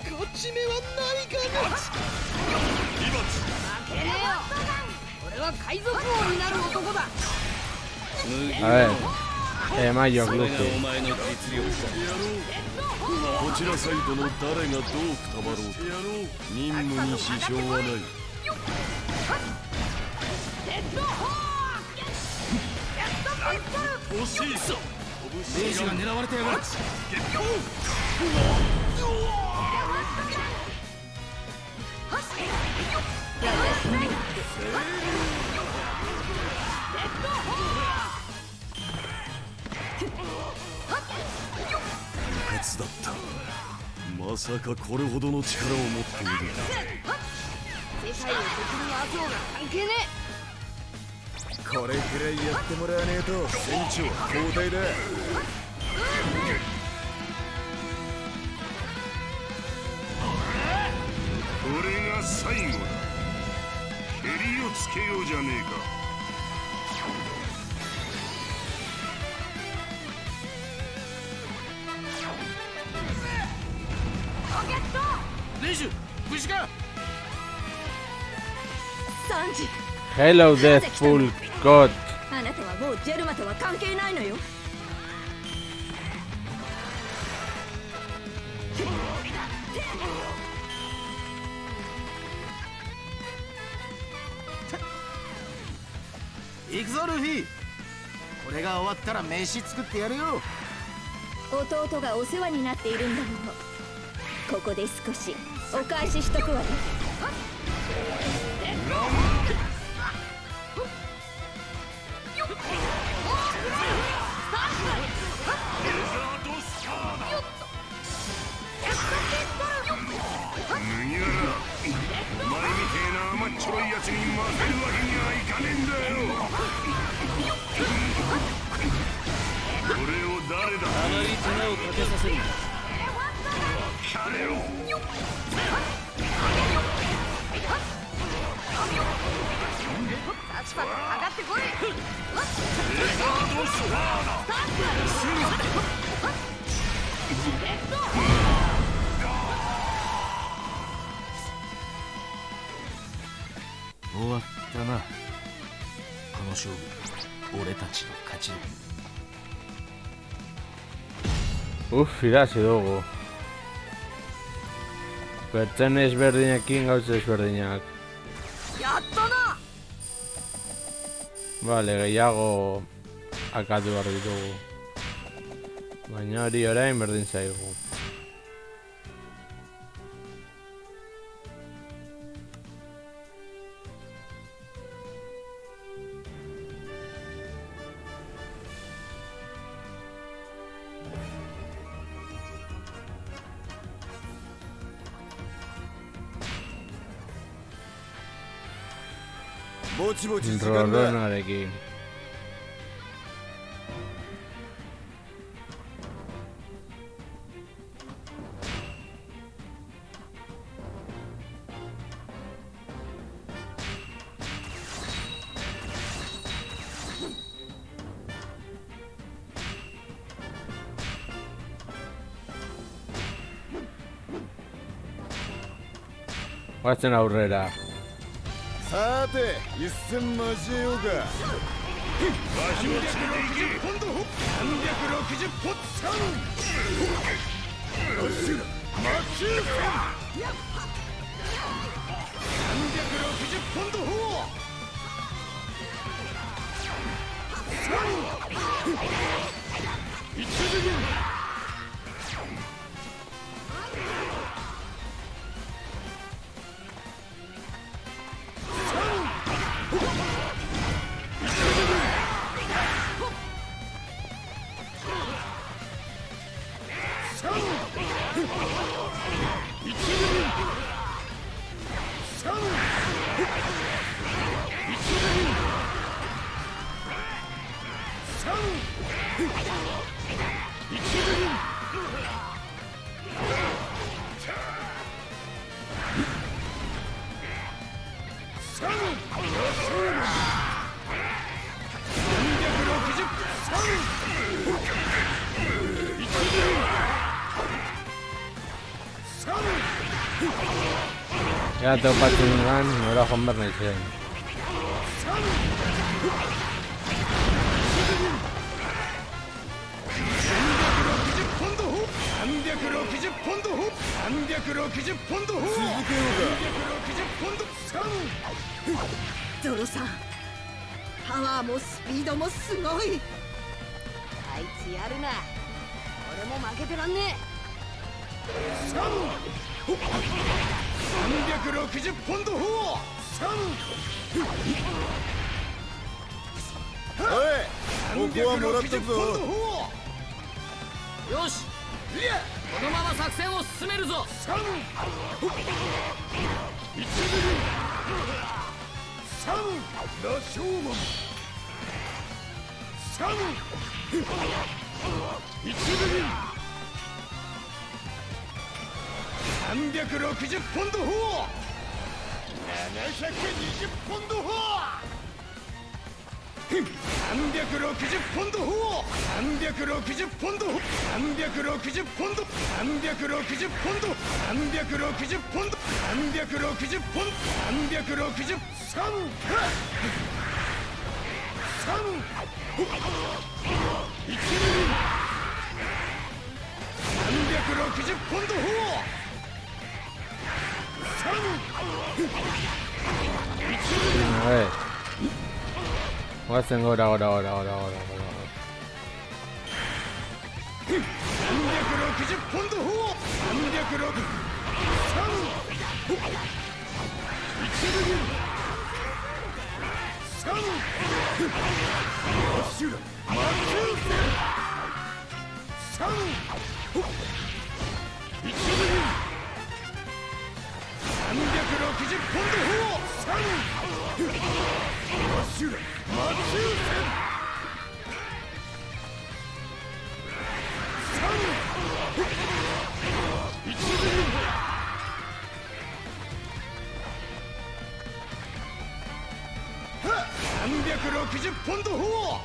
勝ち目はないかね。負けねえよ。俺は海賊王になる男だ。Mayo それが Luffy. お前の実力だ。こちらサイドの誰がどうくたばろうと任務に支障はない。しいぞ。レイジが狙われてやがる。部活だった。まさかこれほどの力を持っている。世界を敵に回そうが関係ねこれくらいやってもらわねえと船長交代だ。これが最後だ。蹴りをつけようじゃねえか。レイジ無事か。サンジ、 Hello Deathful God. あなたはもうジェルマとは関係ないのよ。行くぞルフィ。これが終わったら飯作ってやるよ。弟がお世話になっているんだもの。ここで少しお返ししとくわね。麦わら、お前みてえな甘っちょろいやつに負けるわけにはいかねえんだよ。これを誰だ。あまり手間をかけさせるな。彼を上がってこい。終わったな。この勝負俺たちの勝ちだ。 Uff, irazi dugu. Pertsona ezberdinekin gauza ezberdinak. Vale, gehiago akatu behar ditugu. Baina hori orain berdin zaigu. Rolonarekin. Guazen aurrera. さて一戦交えようか。わしもついていけ。360ポッツァン。マシュー360ポンド砲。一時分。Ya topatzen gan, nora joan behar nahi zen.ゾロさん、パワーもスピードもすごい。いつやるな。俺も負けてらんね360ポンド砲おい、ここはもらったぞ。よし、このまま作戦を進めるぞ。羅生門360ポンド砲720ポンド砲360ポンド砲360ポンド360ポンド360ポンド360ポンド360ポンド360360ポンド砲Voy a hacer ahora. 360ポンド砲360ポンド砲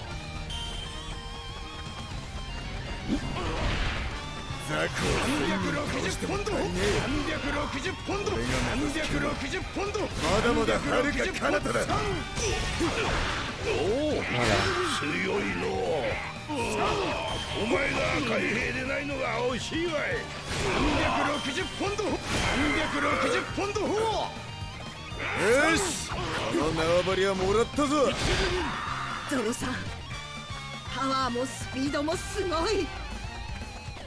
360ポンド360ポンド360ポンドまだまだはるか彼方だ。おお強いのお前が赤い兵でないのが惜しいわい。360ポンド360ポンド砲よし、この縄張りはもらったぞ。ゾロさん、パワーもスピードもすごい。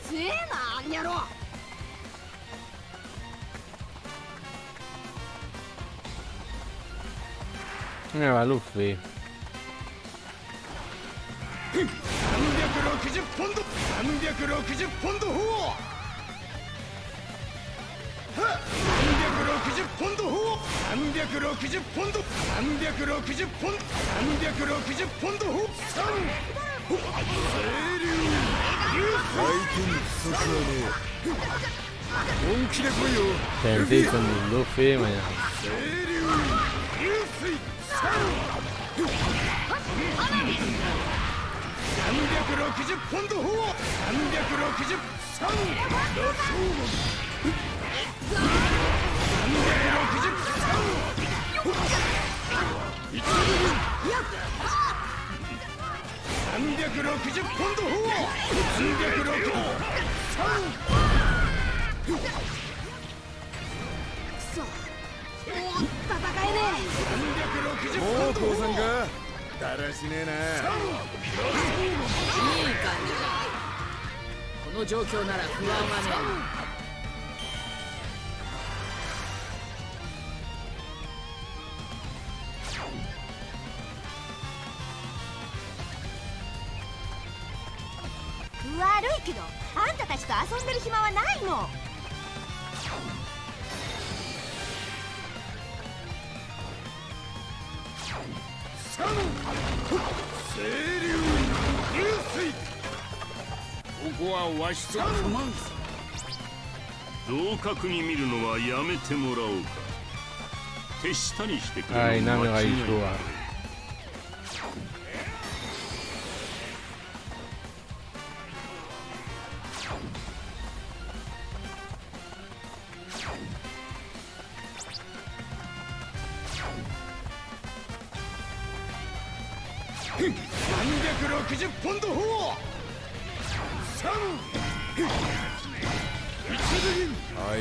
強えな、あんやろ。Mira, va Luffy. 360ポンド360ポンド砲360ポンド砲360ポンド360ポンド360ポンド砲相手に不足はねえ。本気で来いよ。Sentito un Luffy, ma 360ポンド砲360ポンド砲もう降参か。だらしねえな。いい感じだ。この状況なら不安はね悪いけどあんたたちと遊んでる暇はないの。ここはわしと組まんぞ。同格に見るのはやめてもらおうか。手下にしてくれ。 Ay, no me hagáis jugar. 360ポンド砲相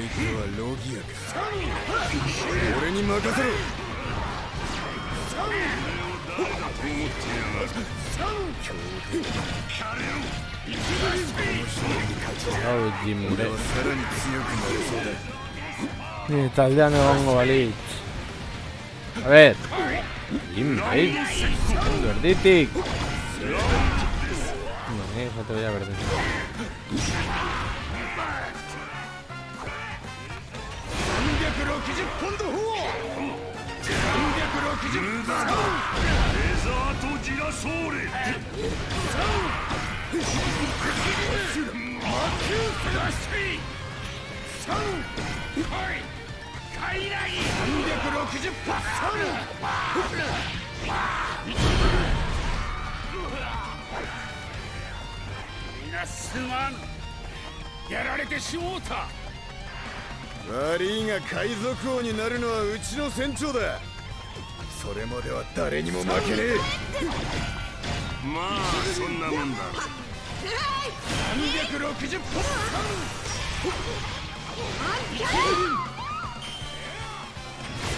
手はロギアか。俺に任せろ。Hau Jimure. Ni taldean egongo balitz. A ver. Jim, ahí. Erditik. No, déjate voy a perder.みんなすまん。やられてしもうた。悪いが海賊王になるのはうちの船長だ。それまでは誰にも負けねえ。まあそんなもんだ。360本。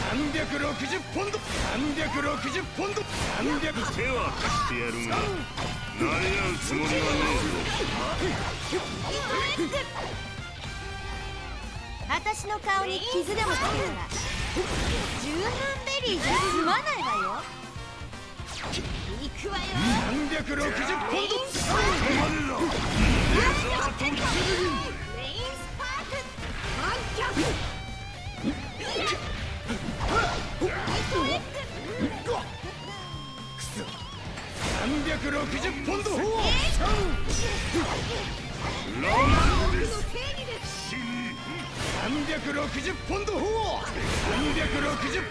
360ポンド。360ポンド。300手は貸してやるが、慣れ合うつもりはね私の顔に傷でもつけたら10万ベリーじゃ済まないわよ。行くわよ。360ポンド。レインスパーク反響。360ポンド。360ポンド。360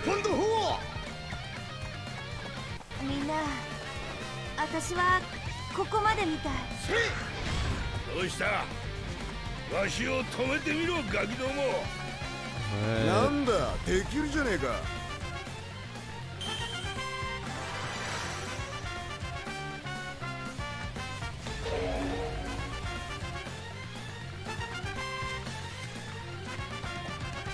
ポンド。みんな、私はここまでみたい。どうした？わしを止めてみろ、ガキども。なんだ、できるじゃねえか。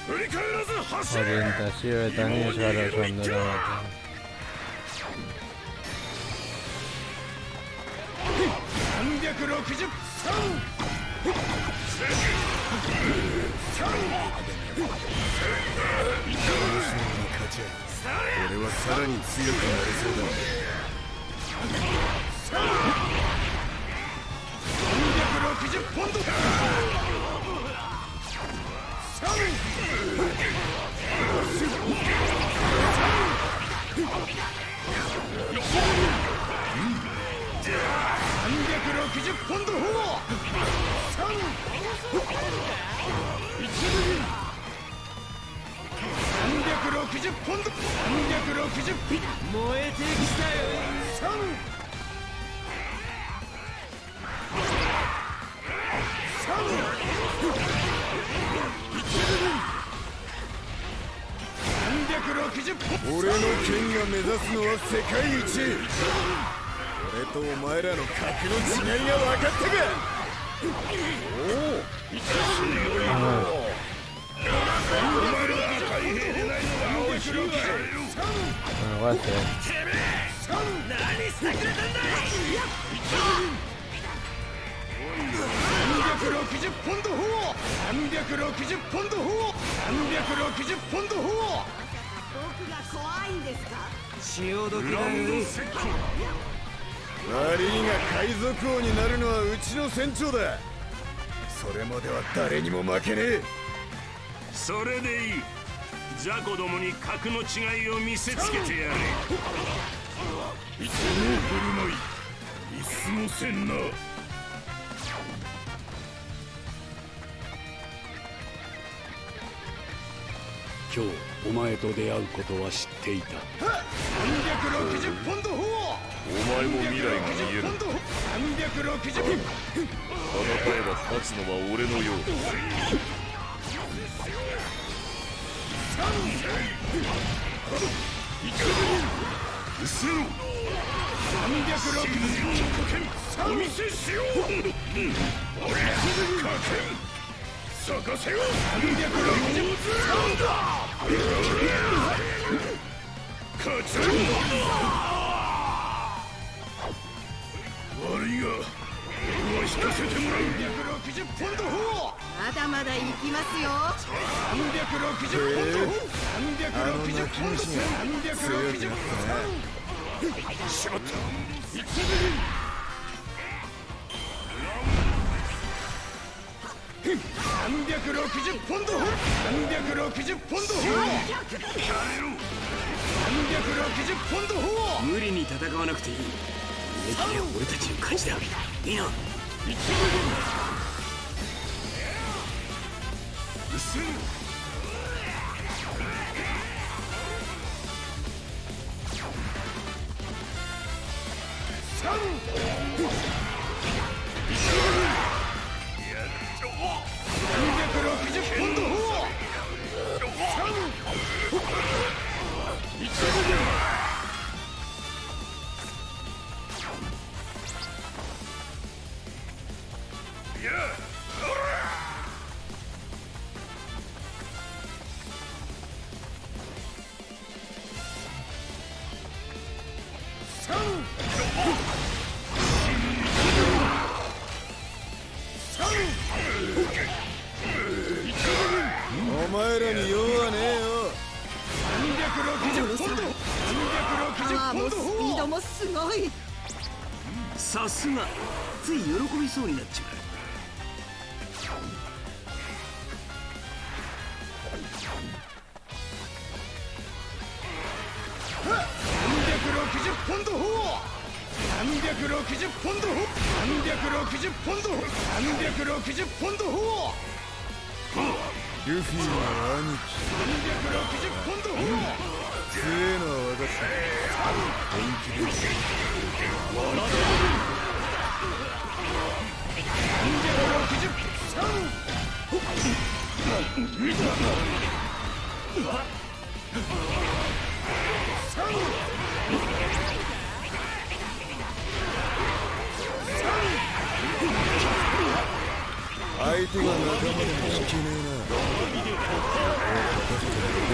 振り返らず走れ。 Orientazioetan izgarra oso ondo eramaten. 俺はさらに強くなれそうだ。360ポンド。360ポンド。360ポンド。360ピッ。燃えてきたよ。俺の剣が目指すのは世界一。俺とお前らの格の違いが分かったか。おお、強いな。お前ら海兵でないのが面白いかよ。Bueno, guate. 何してくれたんだ。360ポンド。360ポンド。360ポンド。僕が怖いんですか？潮時だよ。悪いが海賊王になるのはうちの船長だ。それまでは誰にも負けねえ。それでいい。雑魚どもに格の違いを見せつけてやれ。いつも振る舞い見過ごせんな。今日お前と出会うことは知っていた。360ポンド。お前も未来が見える。360。戦えば勝つのは俺のようだ。お見せしよう。咲かせよ。360だ。勝ち。ないが俺は引かせてもらう。360ポンド砲。まだまだ行きますよ。360ポンド砲。360ポンド砲。360ポンド。しまった。360ポンド砲。360ポンド砲。360ポンド砲。無理に戦わなくていい。逃げ切れば俺たちの勝ちだ。いいな。360ポンド砲。お前らに用はねえよ。360ポンド。360ポンドスピードもすごい。さすが。つい喜びそうになっちまう。360ポンド砲。360ポンド砲。360ポンド砲。360ポンド砲。ルフィの兄貴。360ポンド砲。強えのは分かった。本気です。相手が仲間でも引けねえな。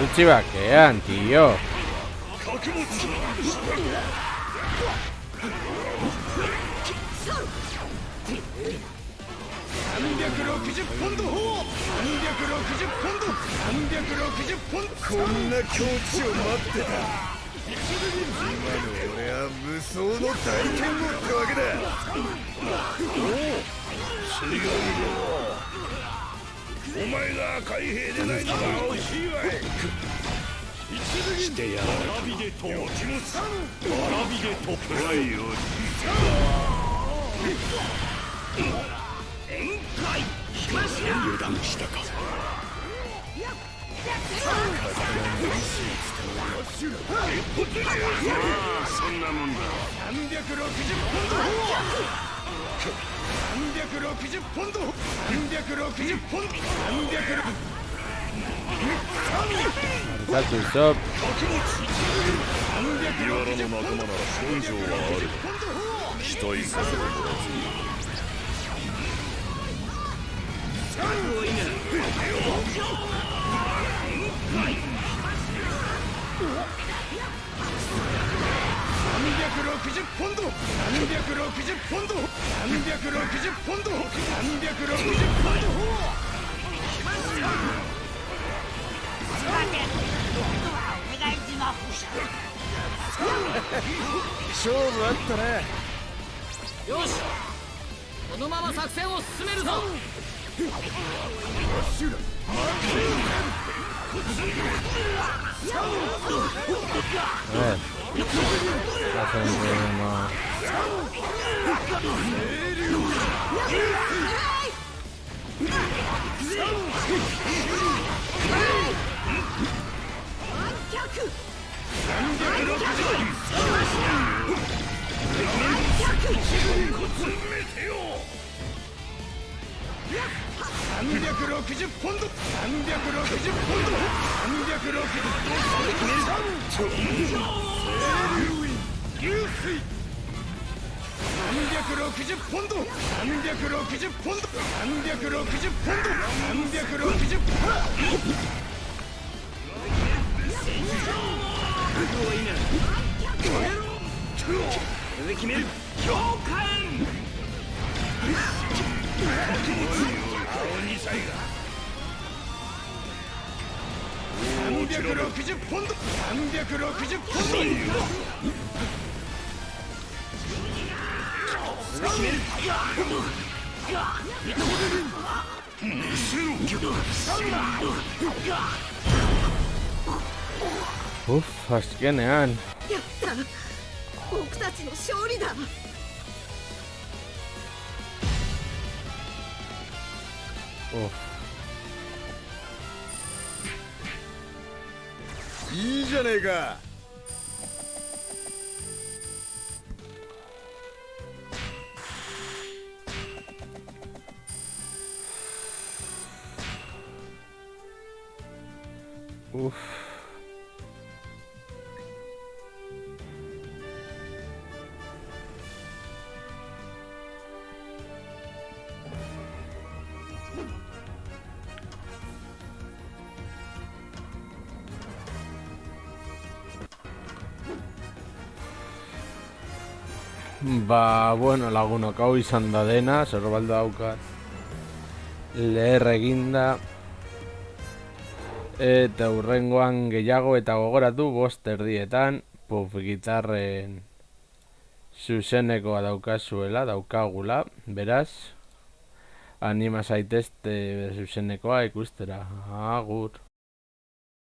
Luchi vaquean, tío. 360ポンド砲。360ポンド。360ポンド。こんな境地を待ってた。今の俺は無双の大剣をってわけだ。お前が赤い兵でないのが惜しいわい。してやられた。わらびでとわらびでとプライより宴会しました。油断したか。そんなもんだ。360ポンド。360ポンド。360ポンド。That's what's up. 麦わらの仲間なら根性はある。期待させてもらう。360ポンド。360ポンド。360ポンド。360ポンド。勝負あったね。よし、このまま作戦を進めるぞ。360ポンド。360ポンド。360ポンド。360ポンド。360ポンド。360ポンド。決める。強化青二歳が360ポンド360ポンドazkenean. やった僕たちの勝利だいいじゃねえか。Ba, bueno, lagunok hau izan da dena, zerbalda daukat leher eginda. Eta hurrengoan gehiago eta gogoratu 5:30 Puff gitarren zuzenekoa daukagula, beraz anima zaitezte zuzenekoa ikustera. Agur.